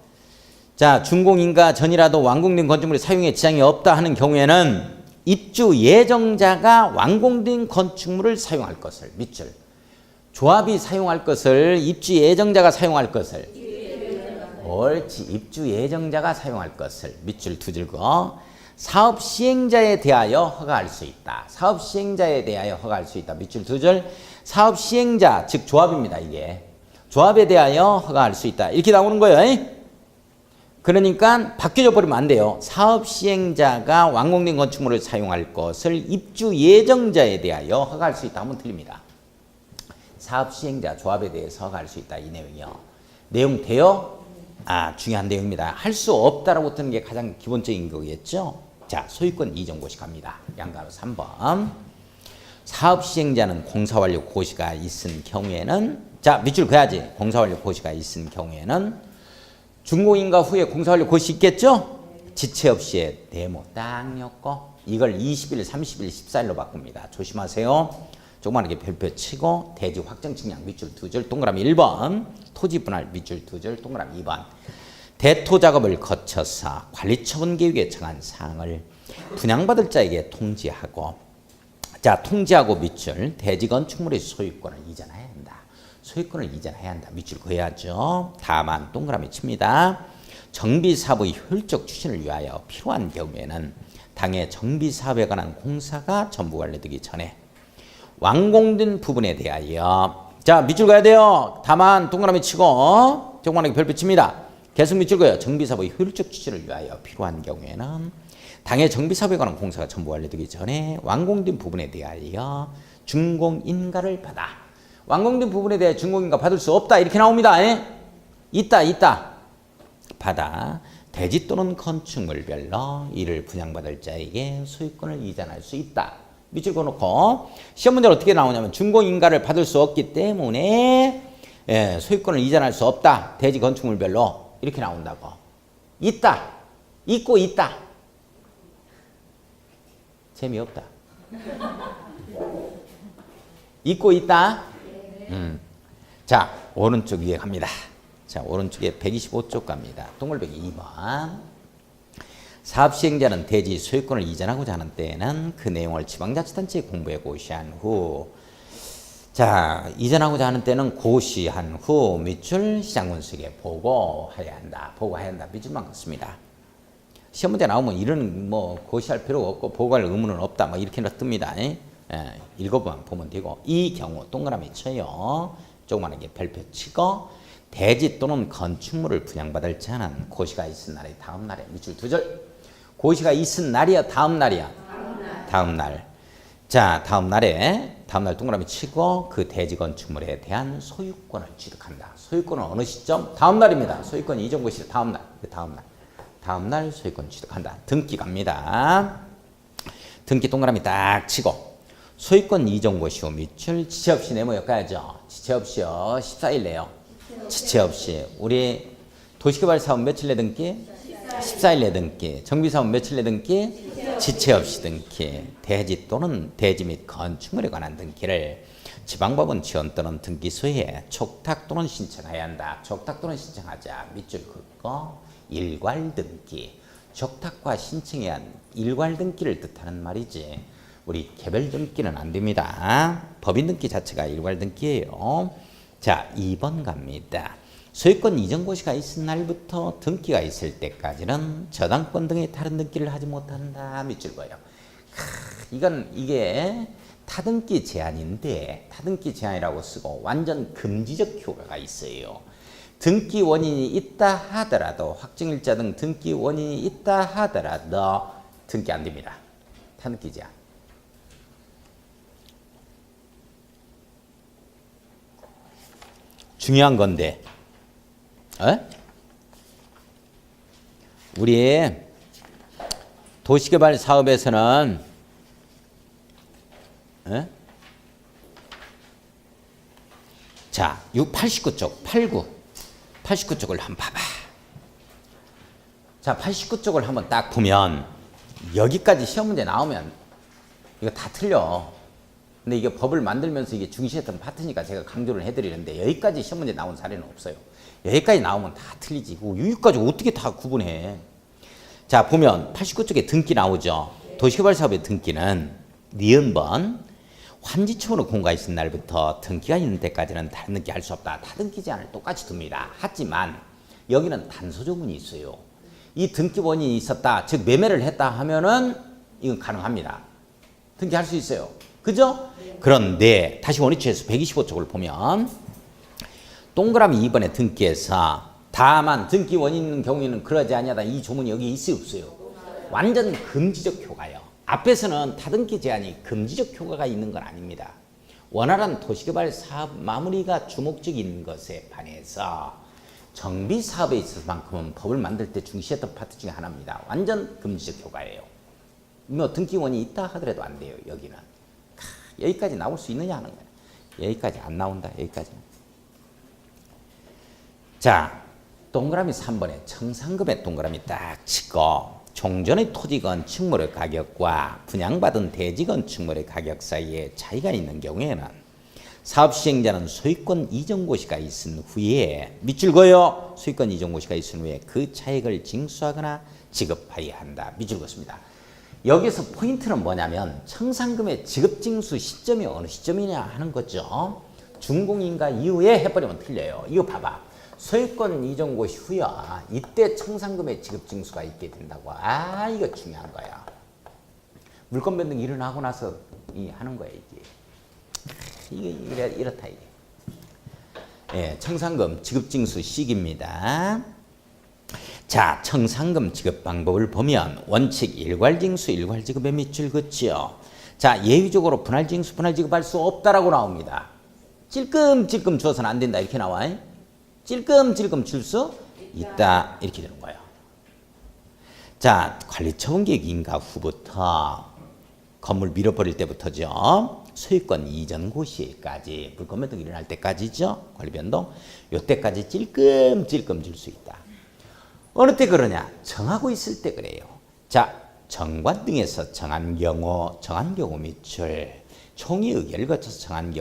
자, 준공인가 전이라도 완공된 건축물이 사용에 지장이 없다 하는 경우에는 입주 예정자가 완공된 건축물을 사용할 것을 밑줄 조합이 사용할 것을 입주 예정자가 사용할 것을 옳지. 입주 예정자가 사용할 것을 밑줄 두 줄 그어 사업 시행자에 대하여 허가할 수 있다. 사업 시행자에 대하여 허가할 수 있다. 밑줄 두 줄 사업 시행자 즉 조합입니다. 이게 조합에 대하여 허가할 수 있다. 이렇게 나오는 거예요. 그러니까 바뀌어 버리면 안 돼요. 사업 시행자가 완공된 건축물을 사용할 것을 입주 예정자에 대하여 허가할 수 있다 하면 틀립니다. 사업 시행자 조합에 대해서 허가할 수 있다. 이 내용이요. 내용 돼요? 중요한 내용입니다. 할 수 없다라고 뜨는 게 가장 기본적인 거겠죠. 자, 소유권 이전고시 갑니다. 양가로 3번. 사업 시행자는 공사완료 고시가 있은 경우에는 자, 밑줄 그어야지. 공사완료 고시가 있은 경우에는 준공인가 후에 공사완료 고시 있겠죠? 지체 없이의 데모 딱 엮고 이걸 20일, 30일, 14일로 바꿉니다. 조심하세요. 조그맣게 별표 치고 대지 확정 측량 밑줄 두 줄 동그라미 1번 토지 분할 밑줄 두 줄 동그라미 2번 대토 작업을 거쳐서 관리처분 계획에 정한 사항을 분양받을 자에게 통지하고 자 통지하고 밑줄 대지 건축물의 소유권을 이전해야 한다. 소유권을 이전해야 한다. 밑줄 그어야죠. 다만 동그라미 칩니다. 정비사업의 효율적 추진을 위하여 필요한 경우에는 당해 정비사업에 관한 공사가 전부 완료되기 전에 완공된 부분에 대하여 자 밑줄 가야 돼요. 다만 동그라미 치고 조그맣게 별표 칩니다. 계속 밑줄 그어요. 정비사업의 효율적 추진을 위하여 필요한 경우에는 당해 정비사업에 관한 공사가 전부 완료되기 전에 완공된 부분에 대하여 준공인가를 받아 완공된 부분에 대해 준공인가 받을 수 없다 이렇게 나옵니다. 있다 받아 대지 또는 건축물별로 이를 분양받을 자에게 소유권을 이전할 수 있다. 밑줄 그어놓고 시험 문제는 어떻게 나오냐면 준공인가를 받을 수 없기 때문에 소유권을 이전할 수 없다. 대지 건축물별로 이렇게 나온다고. 있고 있다. 재미없다. 있고 있다. 자 오른쪽 위에 갑니다. 자 오른쪽에 125쪽 갑니다. 동글배기 2번. 사업 시행자는 대지 소유권을 이전하고자 하는 때에는 그 내용을 지방자치단체에 공부해 고시한 후 자 이전하고자 하는 때는 고시한 후 밑줄 시장군수에게 보고해야 한다. 밑줄만 긋습니다. 시험 문제 나오면 이런 뭐 고시할 필요가 없고 보고할 의무는 없다. 뭐 이렇게 뜹니다. 읽어보면 보면 되고 이 경우 동그라미 쳐요. 조그만하게 별표 치고 대지 또는 건축물을 분양받을 자는 고시가 있은 날의 다음 날에 밑줄 두 줄. 고시가 있은 날이야 다음 날이야? 다음 날. 자 다음 날 동그라미 치고 그 대지 건축물에 대한 소유권을 취득한다. 소유권은 어느 시점? 다음 날입니다. 소유권 이전 고시 다음 날 소유권 취득한다. 등기 갑니다. 등기 동그라미 딱 치고 소유권 이전 고시 후 밑줄 지체 없이 네모 엮어야죠. 지체 없이요. 14일 내요. 지체 없이 우리 도시개발 사업 며칠 내 등기? 14일 내 등기. 정비사업 며칠 내 등기? 지체 없이 등기, 대지 또는 대지 및 건축물에 관한 등기를 지방법원 지원 또는 등기소에 촉탁 또는 신청해야 한다. 촉탁 또는 신청하자. 밑줄 긋고 일괄 등기. 촉탁과 신청에 한 일괄 등기를 뜻하는 말이지. 우리 개별 등기는 안 됩니다. 법인 등기 자체가 일괄 등기예요. 자, 2번 갑니다. 소유권 이전고시가 있은 날부터 등기가 있을 때까지는 저당권 등의 다른 등기를 하지 못한다. 밑줄 그어요. 이게 타등기 제한인데 타등기 제한이라고 쓰고 완전 금지적 효과가 있어요. 등기 원인이 있다 하더라도 확정일자 등 등기 원인이 있다 하더라도 등기 안 됩니다. 타등기 제한. 중요한 건데 우리 도시개발 사업에서는 자, 89쪽, 89쪽을 한번 봐봐. 자, 89쪽을 한번 딱 보면 여기까지 시험 문제 나오면 이거 다 틀려. 근데 이게 법을 만들면서 이게 중시했던 파트니까 제가 강조를 해드리는데 여기까지 시험 문제 나온 사례는 없어요. 여기까지 나오면 다 틀리지. 여기까지 어떻게 다 구분해. 자, 보면 89쪽에 등기 나오죠. 도시개발 사업의 등기는 니은번 환지청으로 공고가 있은 날부터 등기가 있는 때까지는 다른 등기 할 수 없다. 타등기 제한을 똑같이 둡니다. 하지만 여기는 단서조문이 있어요. 이 등기 원인이 있었다. 즉 매매를 했다 하면은 이건 가능합니다. 등기할 수 있어요. 그죠? 그런데 다시 원위치에서 125쪽을 보면 동그라미 2번의 등기에서 다만 등기 원인 있는 경우에는 그러지 아니하다. 이 조문이 여기 있어요, 없어요? 완전 금지적 효과예요. 앞에서는 타등기 제한이 금지적 효과가 있는 건 아닙니다. 원활한 도시개발 사업 마무리가 주목적인 것에 반해서 정비 사업에 있어서만큼은 법을 만들 때 중시했던 파트 중에 하나입니다. 완전 금지적 효과예요. 뭐 등기 원인이 있다 하더라도 안 돼요. 여기는. 여기까지 나올 수 있느냐 하는 거예요. 여기까지 안 나온다. 여기까지는. 자, 동그라미 3번에 청산금의 동그라미 딱 치고 종전의 토지 건축물의 가격과 분양받은 대지 건축물의 가격 사이에 차이가 있는 경우에는 사업 시행자는 소유권 이전고시가 있은 후에 밑줄 그어요. 소유권 이전고시가 있은 후에 그 차익을 징수하거나 지급해야 한다. 밑줄 그었습니다. 여기서 포인트는 뭐냐면 청산금의 지급징수 시점이 어느 시점이냐 하는 거죠. 준공인가 이후에 해버리면 틀려요. 이거 봐봐. 소유권 이전고시 후야 이때 청산금의 지급징수가 있게 된다고. 이거 중요한 거야. 물건 변동 일어나고 나서 하는 거야 이게 이렇다 이게. 예, 청산금 지급징수 시기입니다. 자, 청산금 지급 방법을 보면 원칙 일괄징수 일괄지급에 밑줄 긋죠. 자, 예외적으로 분할징수 분할지급할 수 없다라고 나옵니다. 찔끔찔끔 줘서는 안 된다 이렇게 나와. 찔끔찔끔 줄 수 있다 이렇게 되는 거예요. 자, 관리처분계획 인가 후부터 건물 밀어버릴 때부터죠. 소유권 이전 고시까지 물건 변동 일어날 때까지죠. 관리 변동 요때까지 찔끔찔끔 줄 수 있다. 어느 때 그러냐? 정하고 있을 때 그래요. 자, 정관 등에서 정한 경우 밑줄, 총의 의결을 거쳐서 정한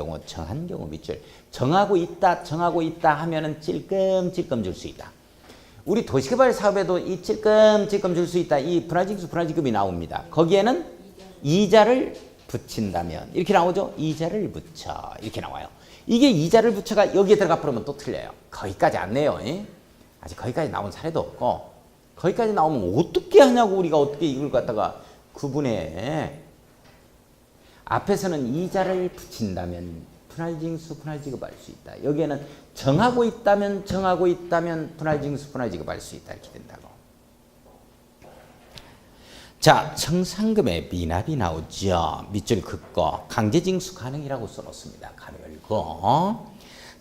경우 밑줄. 정하고 있다 하면은 찔끔찔끔 줄 수 있다. 우리 도시개발 사업에도 이 찔끔찔끔 줄 수 있다. 이 분할징수 분할지급이 나옵니다. 거기에는 이자를 붙인다면 이렇게 나오죠. 이자를 붙여 이렇게 나와요. 이게 이자를 붙여가 여기에 들어가 버리면 또 틀려요. 거기까지 안 내요. 아직 거기까지 나온 사례도 없고 거기까지 나오면 어떻게 하냐고. 우리가 어떻게 이걸 갖다가 구분해. 앞에서는 이자를 붙인다면 분할징수 분할지급할 수 있다. 여기에는 정하고 있다면 분할징수 분할지급할 수 있다 이렇게 된다고. 자, 청산금의 미납이 나오죠. 밑줄 긋고 강제징수 가능이라고 써놓습니다. 가로 열고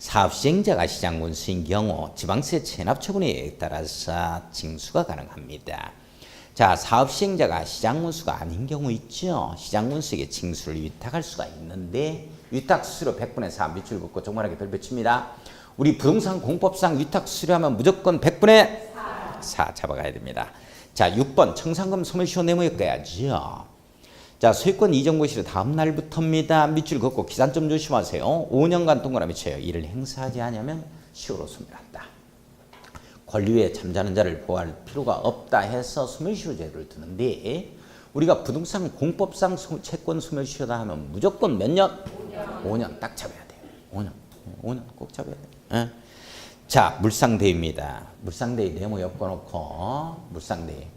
사업시행자가 시장군수인 경우 지방세 체납 처분에 따라서 징수가 가능합니다. 자, 사업시행자가 시장군수가 아닌 경우 있죠. 시장군수에게 징수를 위탁할 수가 있는데 위탁 수수료 100분의 4 밑줄 긋고 조그맣게 별표 칩니다. 우리 부동산 공법상 위탁 수수료 하면 무조건 100분의 4 잡아가야 됩니다. 자, 6번 청산금 소멸시효 네모였어야지요. 자, 소유권 이전고시를 다음 날부터입니다. 밑줄 긋고 기산점 조심하세요. 5년간 동그라미 쳐요. 이를 행사하지 않으면 시효로 소멸한다. 권리에 잠자는 자를 보호할 필요가 없다 해서 소멸시효제를 두는데 우리가 부동산 공법상 채권 소멸시효다 하면 무조건 몇 년? 5년 딱 잡아야 돼요. 5년 꼭 잡아야 돼요. 예? 자, 물상대입니다. 물상대의 네모 엮어놓고 물상대.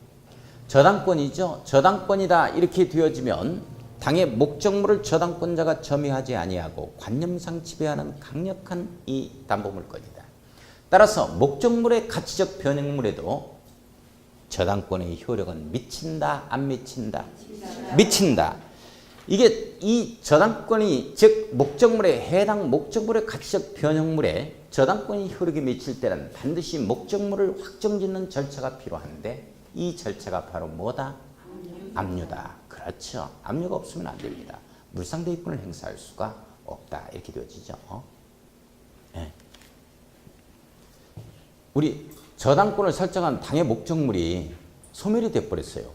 저당권이죠. 저당권이다 이렇게 되어지면 당의 목적물을 저당권자가 점유하지 아니하고 관념상 지배하는 강력한 이 담보물권이다. 따라서 목적물의 가치적 변형물에도 저당권의 효력은 미친다, 안 미친다? 미친다. 이게 이 저당권이 즉 목적물에 해당 목적물의 가치적 변형물에 저당권이 효력이 미칠 때는 반드시 목적물을 확정짓는 절차가 필요한데 이 절차가 바로 뭐다? 압류다. 그렇죠. 압류가 없으면 안 됩니다. 물상대위권을 행사할 수가 없다. 이렇게 되어지죠. 네. 우리 저당권을 설정한 당의 목적물이 소멸이 돼버렸어요.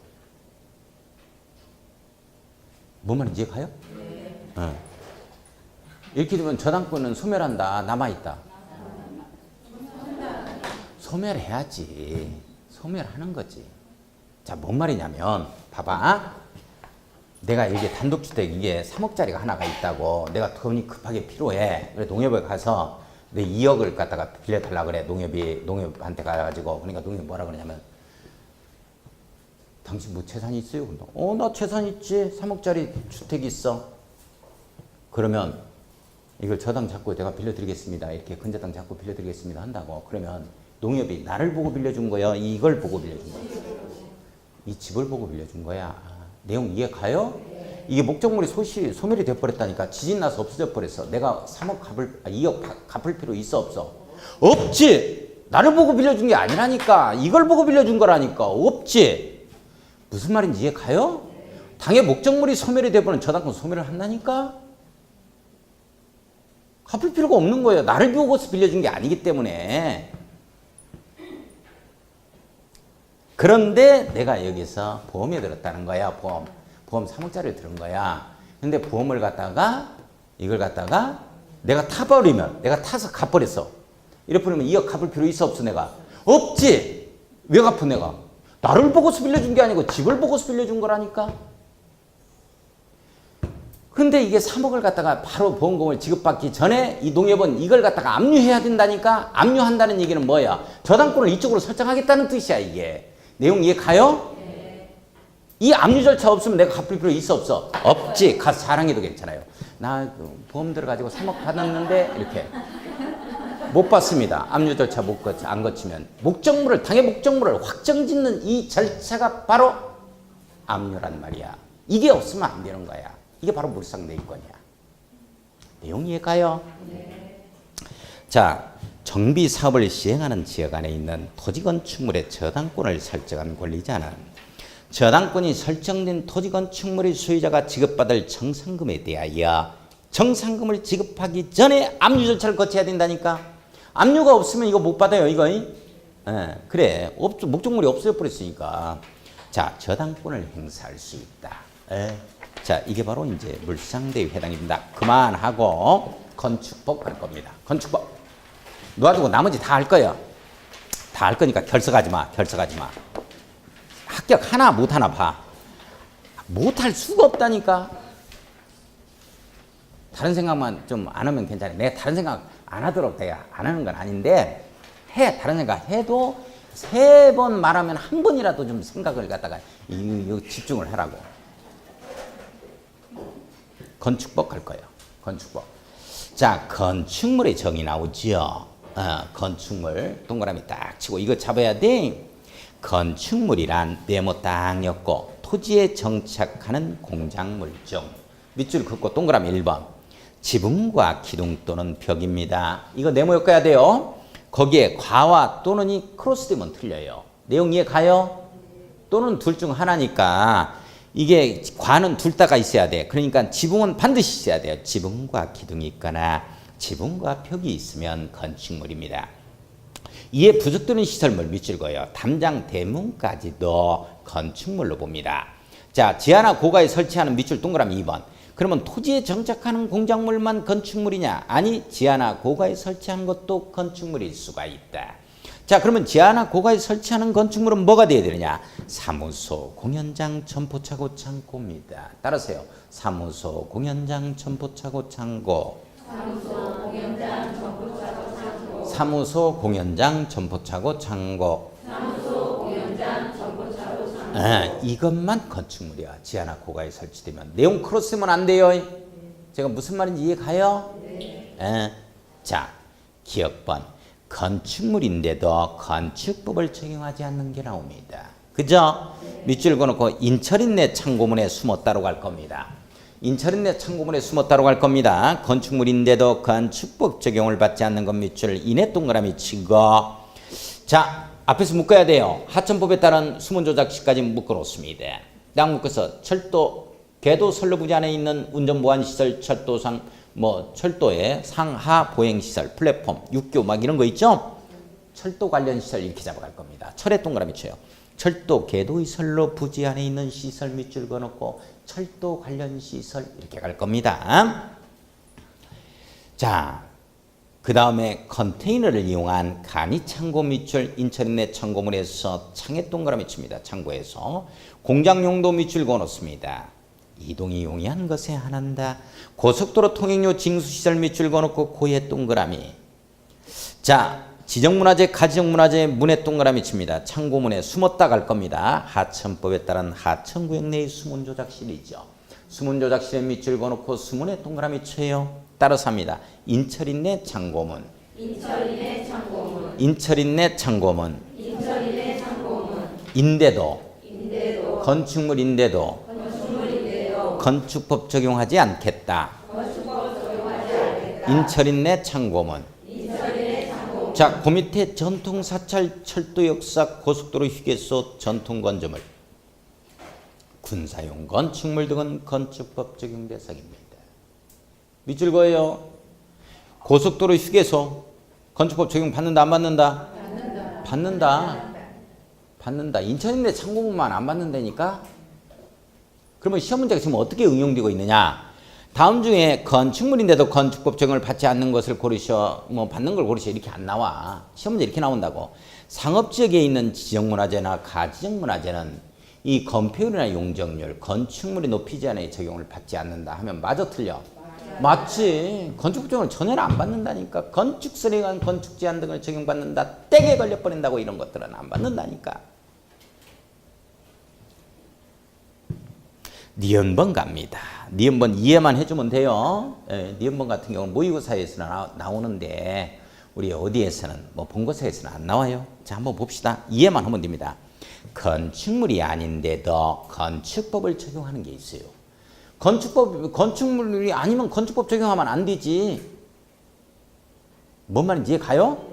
뭔 말인지 이해가요? 네. 이렇게 되면 저당권은 소멸한다. 남아있다. 소멸해야지. 소멸하는 거지. 자, 뭔 말이냐면 봐봐. 내가 여기 단독주택 이게 3억짜리가 하나가 있다고 내가 돈이 급하게 필요해. 그래 농협에 가서 내 2억을 갖다가 빌려달라 그래. 농협한테 가가지고 그러니까 농협이 뭐라 그러냐면 당신 뭐 재산이 있어요? 나 재산 있지. 3억짜리 주택이 있어. 그러면 이걸 저당 잡고 내가 빌려드리겠습니다. 이렇게 근저당 잡고 빌려드리겠습니다 한다고. 그러면 농협이 나를 보고 빌려준 거야? 이걸 보고 빌려준 거야? 이 집을 보고 빌려준 거야. 내용 이해가요? 이게 목적물이 소멸이 돼버렸다니까. 지진 나서 없어져 버렸어. 내가 2억 갚을 필요 있어 없어? 없지. 나를 보고 빌려준 게 아니라니까. 이걸 보고 빌려준 거라니까. 없지. 무슨 말인지 이해가요? 당의 목적물이 소멸이 돼버리면 저당권 소멸을 한다니까. 갚을 필요가 없는 거예요. 나를 보고서 빌려준 게 아니기 때문에. 그런데 내가 여기서 보험에 들었다는 거야. 보험 3억짜리를 들은 거야. 근데 보험을 갖다가 이걸 갖다가 내가 타버리면 내가 타서 갚버렸어. 이래 버리면 2억 갚을 필요 있어 없어 내가? 없지. 왜 갚어 내가? 나를 보고서 빌려준 게 아니고 집을 보고서 빌려준 거라니까. 근데 이게 3억을 갖다가 바로 보험금을 지급받기 전에 이 농협은 이걸 갖다가 압류해야 된다니까. 압류한다는 얘기는 뭐야? 저당권을 이쪽으로 설정하겠다는 뜻이야 이게. 내용 이해가요? 네. 이 압류 절차 없으면 내가 갚을 필요 있어 없어? 없지. 가서 자랑해도 괜찮아요. 나 보험 들어가지고 3억 받았는데 이렇게. 못 받습니다. 압류 절차 안 거치면. 당의 목적물을 확정짓는 이 절차가 바로 압류란 말이야. 이게 없으면 안 되는 거야. 이게 바로 물상대위권이야. 내용 이해가요? 네. 자. 정비 사업을 시행하는 지역 안에 있는 토지 건축물의 저당권을 설정한 권리자는 저당권이 설정된 토지 건축물의 소유자가 지급받을 정상금에 대하여 정상금을 지급하기 전에 압류 절차를 거쳐야 된다니까. 압류가 없으면 이거 못 받아요. 이거. 그래. 목적물이 없어져 버렸으니까. 자, 저당권을 행사할 수 있다. 자, 이게 바로 이제 물상대에 해당입니다. 그만하고 건축법 갈 겁니다. 건축법. 놔두고 나머지 다 할 거야. 다 할 거니까 결석하지 마. 합격 하나 못 하나 봐. 못할 수가 없다니까. 다른 생각만 좀 안 하면 괜찮아. 내가 다른 생각 안 하도록 내가 안 하는 건 아닌데 다른 생각 해도 3번 말하면 한 번이라도 좀 생각을 갖다가 집중을 하라고. 건축법 갈 거예요. 건축법. 자, 건축물의 정의 나오죠. 건축물 동그라미 딱 치고 이거 잡아야 돼. 건축물이란 네모 딱 엮고 토지에 정착하는 공작물종. 밑줄 긋고 동그라미 1번. 지붕과 기둥 또는 벽입니다. 이거 네모 엮어야 돼요. 거기에 과와 또는이 크로스되면 틀려요. 내용 이해가요? 또는 둘 중 하나니까 이게 과는 둘 다가 있어야 돼. 그러니까 지붕은 반드시 있어야 돼요. 지붕과 기둥이 있거나 지붕과 벽이 있으면 건축물입니다. 이에 부속되는 시설물 밑줄 그어요. 담장 대문까지도 건축물로 봅니다. 자, 지하나 고가에 설치하는 밑줄 동그라미 2번. 그러면 토지에 정착하는 공작물만 건축물이냐? 아니, 지하나 고가에 설치하는 것도 건축물일 수가 있다. 자, 그러면 지하나 고가에 설치하는 건축물은 뭐가 되어야 되느냐? 사무소, 공연장, 점포차고, 창고입니다. 따라서요. 사무소, 공연장, 점포차고, 창고. 사무소, 공연장, 점포차고, 창고. 사무소, 공연장, 점포차고, 창고. 사무소, 공연장, 점포차고, 창고. 이것만 건축물이야. 지하나 고가에 설치되면. 내용 크로스면 안 돼요. 제가 무슨 말인지 이해 가요? 네. 자, 기억번. 건축물인데도 건축법을 적용하지 않는 게 나옵니다. 그죠? 밑줄 그어놓고 인철인내 창고문에 숨었다로 갈 겁니다. 인철인내 창고문에 숨었다로 갈 겁니다. 건축물인데도 건축법 적용을 받지 않는 것 밑줄 인내 동그라미 치고. 자, 앞에서 묶어야 돼요. 하천법에 따른 수문조작시까지 묶어놓습니다. 딱 묶어서 철도, 궤도 선로부지 안에 있는 운전보안시설, 철도상 철도의 상하 보행시설, 플랫폼, 육교 막 이런 거 있죠? 철도 관련 시설 이렇게 잡아갈 겁니다. 철에 동그라미 쳐요. 철도 궤도의 선로 부지 안에 있는 시설 밑줄 그어놓고 철도 관련 시설 이렇게 갈 겁니다. 자, 그 다음에 컨테이너를 이용한 간이 창고 밑줄 인철인내 창고문에서 창에 동그라미 칩니다. 창고에서 공장용도 밑줄 그어놓습니다. 이동이 용이한 것에 한한다. 고속도로 통행료 징수시설 밑줄 그어놓고 고에 동그라미. 자, 지정문화재, 가지정문화재 문에 동그라미 칩니다. 창고문에 숨었다 갈 겁니다. 하천법에 따른 하천구역 내의 수문조작실이죠. 수문조작실에 밑줄 그어놓고 수문에 동그라미 쳐요. 따라서 합니다. 인철인내 창고문. 인철인내 창고문. 인철인내 창고문. 인철인내 창고문. 인대도. 인대도. 건축물인데도. 건축법 적용하지 않겠다. 인철인내 창고문. 자, 그 밑에 전통사찰, 철도역사, 고속도로 휴게소, 전통건조물, 군사용 건축물 등은 건축법 적용 대상입니다. 밑줄 그어요. 고속도로 휴게소 건축법 적용 받는다 안 받는다? 받는다. 받는다. 인천인내 창고문만 안 받는다니까? 그러면 시험 문제가 지금 어떻게 응용되고 있느냐? 다음 중에 건축물인데도 건축법 적용을 받지 않는 것을 고르셔, 받는 걸 고르셔 이렇게 안 나와. 시험 문제 이렇게 나온다고. 상업지역에 있는 지정문화재나 가지정문화재는 이 건폐율이나 용적률, 건축물이 높이지 않아 적용을 받지 않는다 하면 맞아 틀려? 맞지. 건축법 적용을 전혀 안 받는다니까. 건축설에 관한 건축제한 등을 적용받는다. 땡에 걸려버린다고 이런 것들은 안 받는다니까. 니은번 갑니다. 니은번 이해만 해주면 돼요. 니은번 같은 경우는 모의고사에서는 나오는데 우리 어디에서는 본고사에서는 안 나와요. 자, 한번 봅시다. 이해만 하면 됩니다. 건축물이 아닌데도 건축법을 적용하는 게 있어요. 건축물이 아니면 건축법 적용하면 안 되지. 뭔 말인지 이해 가요?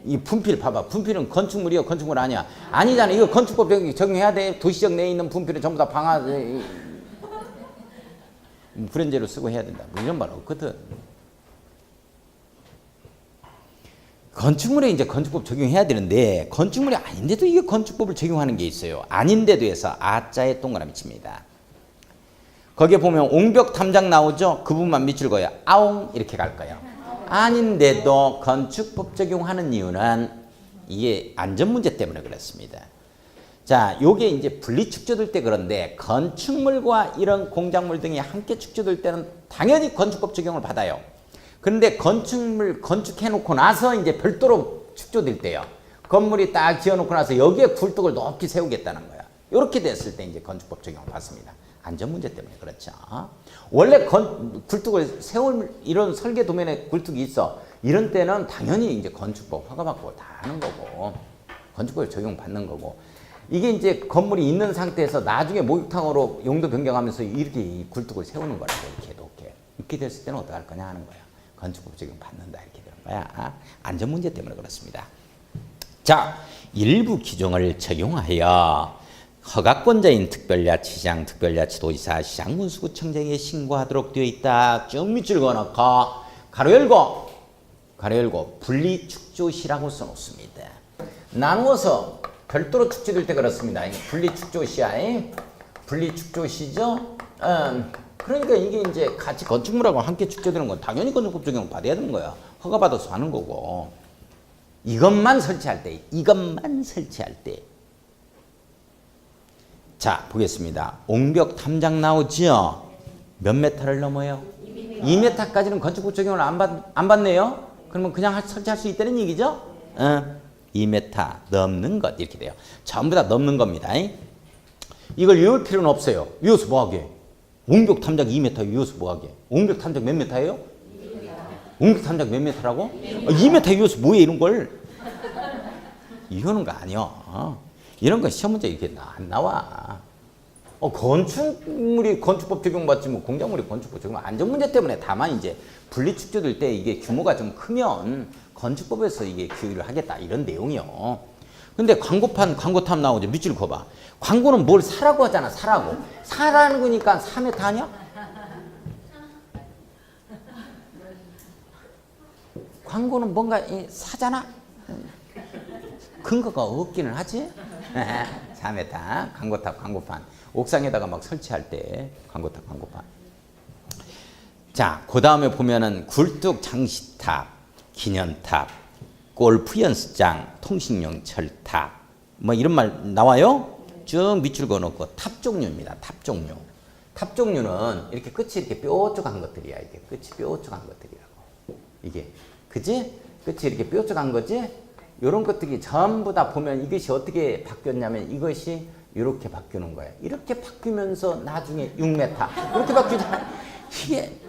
이 분필 봐봐. 분필은 건축물이요? 건축물 아니야? 아니잖아. 이거 건축법 적용해야 돼. 도시적 내에 있는 분필은 전부 다 불연제로 쓰고 해야 된다. 이런 말 없거든. 건축물에 이제 건축법 적용해야 되는데 건축물이 아닌데도 이게 건축법을 적용하는 게 있어요. 아닌데도 해서 아자에 동그라미 칩니다. 거기에 보면 옹벽 탐장 나오죠? 그 부분만 밑줄 그어요. 아옹 이렇게 갈 거예요. 아닌데도 건축법 적용하는 이유는 이게 안전문제 때문에 그렇습니다. 자, 요게 이제 분리 축조될 때 그런데 건축물과 이런 공작물 등이 함께 축조될 때는 당연히 건축법 적용을 받아요. 그런데 건축물 건축해놓고 나서 이제 별도로 축조될 때요. 건물이 딱 지어놓고 나서 여기에 굴뚝을 높이 세우겠다는 거야. 이렇게 됐을 때 이제 건축법 적용을 받습니다. 안전문제 때문에 그렇죠. 원래 굴뚝을 세울 이런 설계 도면에 굴뚝이 있어. 이런 때는 당연히 이제 건축법 허가받고 다 하는 거고 건축법을 적용받는 거고. 이게 이제 건물이 있는 상태에서 나중에 목욕탕으로 용도 변경하면서 이렇게 이 굴뚝을 세우는 거라고 이렇게 됐을 때는 어떡할 거냐 하는 거야. 건축법 적용 받는다 이렇게 되는 거야. 안전 문제 때문에 그렇습니다. 자, 일부 규정을 적용하여 허가권자인 특별야치장, 특별야치 도지사, 시장군수구청장에 신고하도록 되어 있다. 쭉 밑줄 그어놓고 가로 열고 분리축조시라고 써놓습니다. 나누어서 별도로 축조될 때 그렇습니다. 분리축조시야. 분리축조시죠. 그러니까 이게 이제 같이 건축물하고 함께 축조되는 건 당연히 건축법 적용 받아야 되는 거야. 허가받아서 하는 거고. 이것만 설치할 때, 이것만 설치할 때. 자, 보겠습니다. 옹벽 탐장 나오죠? 몇 메타를 넘어요? 2m까지는 건축법 적용을 안 받네요? 그러면 그냥 설치할 수 있다는 얘기죠? 2m 넘는 것 이렇게 돼요. 전부 다 넘는 겁니다. 이걸 외울 필요는 없어요. 외워서 뭐하게? 옹벽 탐작 2m 외워서 뭐하게? 옹벽 탐작 몇 m예요? 옹벽 탐작 몇 m라고? 2m 외워서 뭐해 이런 걸? 이거는 거 아니야. 이런 건 시험 문제 이렇게 안 나와. 건축물이 건축법 적용받지 뭐 공작물이 건축법 적용 안전 문제 때문에 다만 이제 분리축조될 때 이게 규모가 좀 크면 건축법에서 이게 규율을 하겠다 이런 내용이요. 근데 광고판 광고탑 나오죠. 밑줄 그어봐. 광고는 뭘 사라고 하잖아. 사라고. 사라는 거니까 4m 아니야? 광고는 뭔가 사잖아. 근거가 없기는 하지. 4m 광고탑 광고판 옥상에다가 막 설치할 때 광고탑 광고판. 자, 그 다음에 보면은 굴뚝 장시탑, 기념탑, 골프 연습장, 통신용 철탑 뭐 이런 말 나와요? 쭉 밑줄 그어놓고 탑 종류입니다. 탑 종류. 탑 종류는 이렇게 끝이 이렇게 뾰족한 것들이야. 이게 끝이 뾰족한 것들이라고. 이게 그지? 끝이 이렇게 뾰족한 거지? 이런 것들이 전부 다 보면 이것이 어떻게 바뀌었냐면 이것이 이렇게 바뀌는 거예요. 이렇게 바뀌면서 나중에 6m 이렇게 바뀌잖아. 이게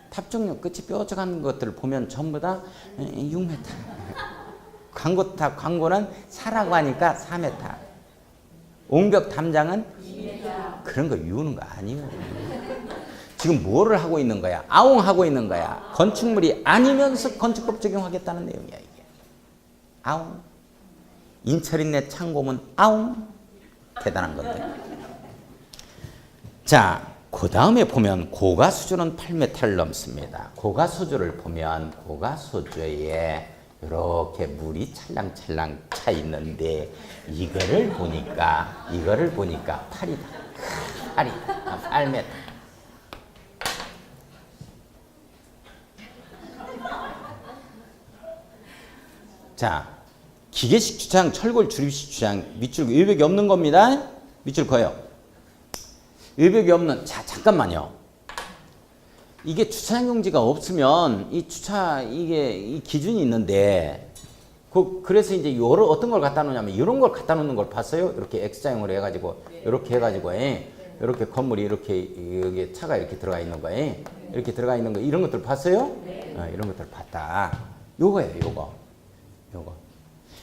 탑종류 끝이 뾰족한 것들을 보면 전부 다 6m. 광고탑 광고는 사라고 하니까 4m. 옹벽 담장은 2m. 그런 거 이유는 거 아니에요. 지금 뭐를 하고 있는 거야? 아웅하고 있는 거야. 건축물이 아니면서 건축법 적용하겠다는 내용이야 이게. 아웅. 인철인내 창고문 아웅. 대단한 건데. 자, 그 다음에 보면 고가수조는 8m를 넘습니다. 고가수조를 보면 고가수조에 이렇게 물이 찰랑찰랑 차 있는데 이거를 보니까 8이다. 8m. 자, 기계식 주차장, 철골 주립식 주차장 밑줄 외벽이 없는 겁니다. 밑줄 그어요. 외벽이 없는. 자, 잠깐만요. 이게 주차장 용지가 없으면 이 기준이 있는데 그래서 이제 요런 어떤 걸 갖다 놓냐면 이런 걸 갖다 놓는 걸 봤어요. 이렇게 X자형으로 해가지고 이렇게 해가지고 이렇게 건물이 이렇게 여기 차가 이렇게 들어가 있는 거에 이렇게 들어가 있는 거 이런 것들 봤어요? 이런 것들 봤다. 요거예요.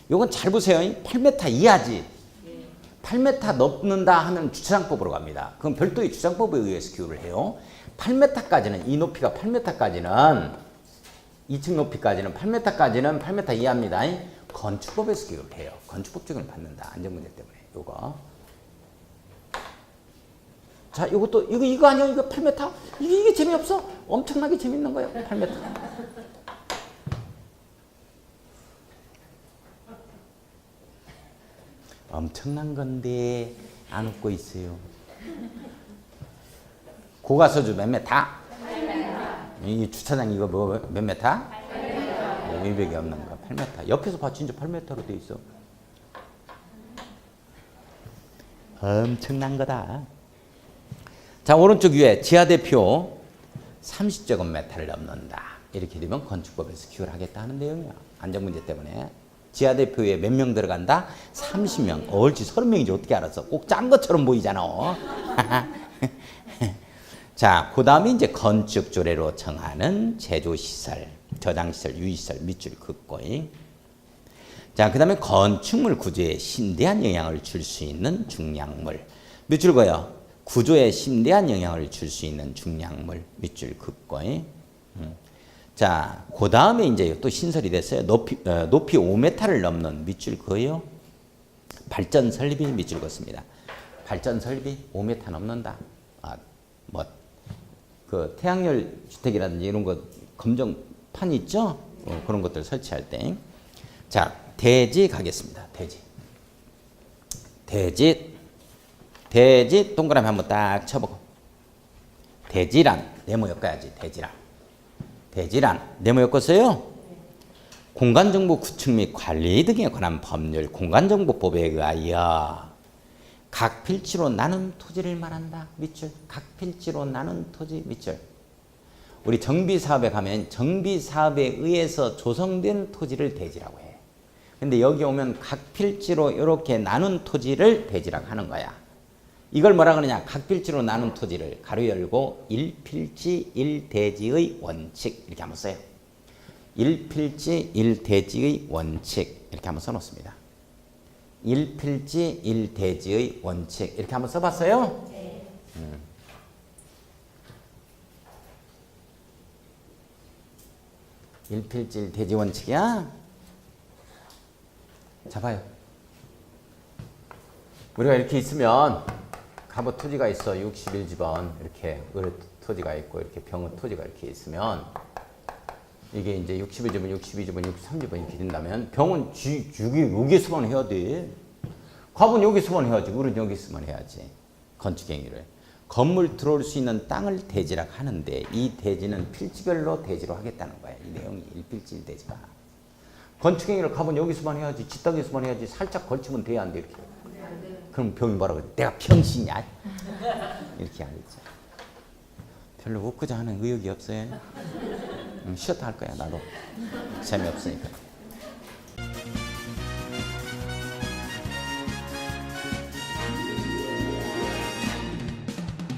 요건 잘 보세요. 8m 이하지. 8m 넘는다 하면 주차장법으로 갑니다. 그럼 별도의 주차장법에 의해서 규율을 해요. 8m까지는 이 높이가 8m까지는 2층 높이까지는 8m까지는 8m 이하입니다. 건축법에서 규율을 해요. 건축법 적용을 받는다. 안전문제 때문에. 요거. 자, 요것도 이거 아니야? 이거 8m? 이게 재미없어? 엄청나게 재밌는 거예요. 8m. 엄청난 건데 안 웃고 있어요. 고가서주 몇 메타? 이 주차장 이거 뭐 몇 메타? 외벽이 없는 거 8m. 옆에서 봐 진짜 8m로 돼 있어. 엄청난 거다. 자, 오른쪽 위에 지하대표 30제곱미터를 넘는다. 이렇게 되면 건축법에서 규율하겠다 하는 내용이야. 안전문제 때문에. 지하대표에 몇 명 들어간다? 30명. 옳지. 30명이지 어떻게 알았어? 꼭 짠 것처럼 보이잖아. 자, 그 다음에 이제 건축조례로 정하는 제조시설, 저장시설, 유의시설, 밑줄 긋고. 자, 그 다음에 건축물 구조에 심대한 영향을 줄 수 있는 중량물. 밑줄 그어요. 구조에 심대한 영향을 줄 수 있는 중량물. 밑줄 긋고. 자, 그 다음에 이제 또 신설이 됐어요. 높이 5m를 넘는 밑줄 그어요. 발전 설비 밑줄 긋습니다. 발전 설비 5m 넘는다. 그 태양열 주택이라든지 이런 거 검정판 있죠? 그런 것들 설치할 때. 자, 대지 가겠습니다. 대지 동그라미 한번 딱 쳐보고. 대지란 네모 엮어야지. 대지란 네모 엮었어요. 공간정보 구축 및 관리 등에 관한 법률 공간정보법에 의하여 각 필지로 나눈 토지를 말한다. 밑줄. 각 필지로 나눈 토지 밑줄. 우리 정비사업에 가면 정비사업에 의해서 조성된 토지를 대지라고 해. 근데 여기 오면 각 필지로 이렇게 나눈 토지를 대지라고 하는 거야. 이걸 뭐라 그러냐? 각 필지로 나눈 토지를 가로 열고 1필지 1대지의 원칙 이렇게 한번 써요. 1필지 1대지의 원칙 이렇게 한번 써놓습니다. 1필지 1대지의 원칙 이렇게 한번 써봤어요? 네. 1필지 1대지 원칙이야? 잡아요. 우리가 이렇게 있으면 갑옷 토지가 있어. 61집원 이렇게 을 토지가 있고 이렇게 병원 토지가 이렇게 있으면 이게 이제 61집원, 62집원, 63집원 이렇게 된다면 병원 여기서만 해야 돼. 갑은 여기서만 해야지. 을은 여기서만 해야지. 건축행위를. 건물 들어올 수 있는 땅을 대지라고 하는데 이 대지는 필지별로 대지로 하겠다는 거야. 이 내용이 1필지 1대지가. 건축행위를 갑은 여기서만 해야지. 뒷땅에서만 해야지. 살짝 걸치면 돼야 안 돼. 이렇게. 그럼 병이 뭐라고 해? 내가 병신이야? 이렇게 하겠지. 별로 웃고자 하는 의욕이 없어요. 쉬었다 할 거야 나도. 재미없으니까.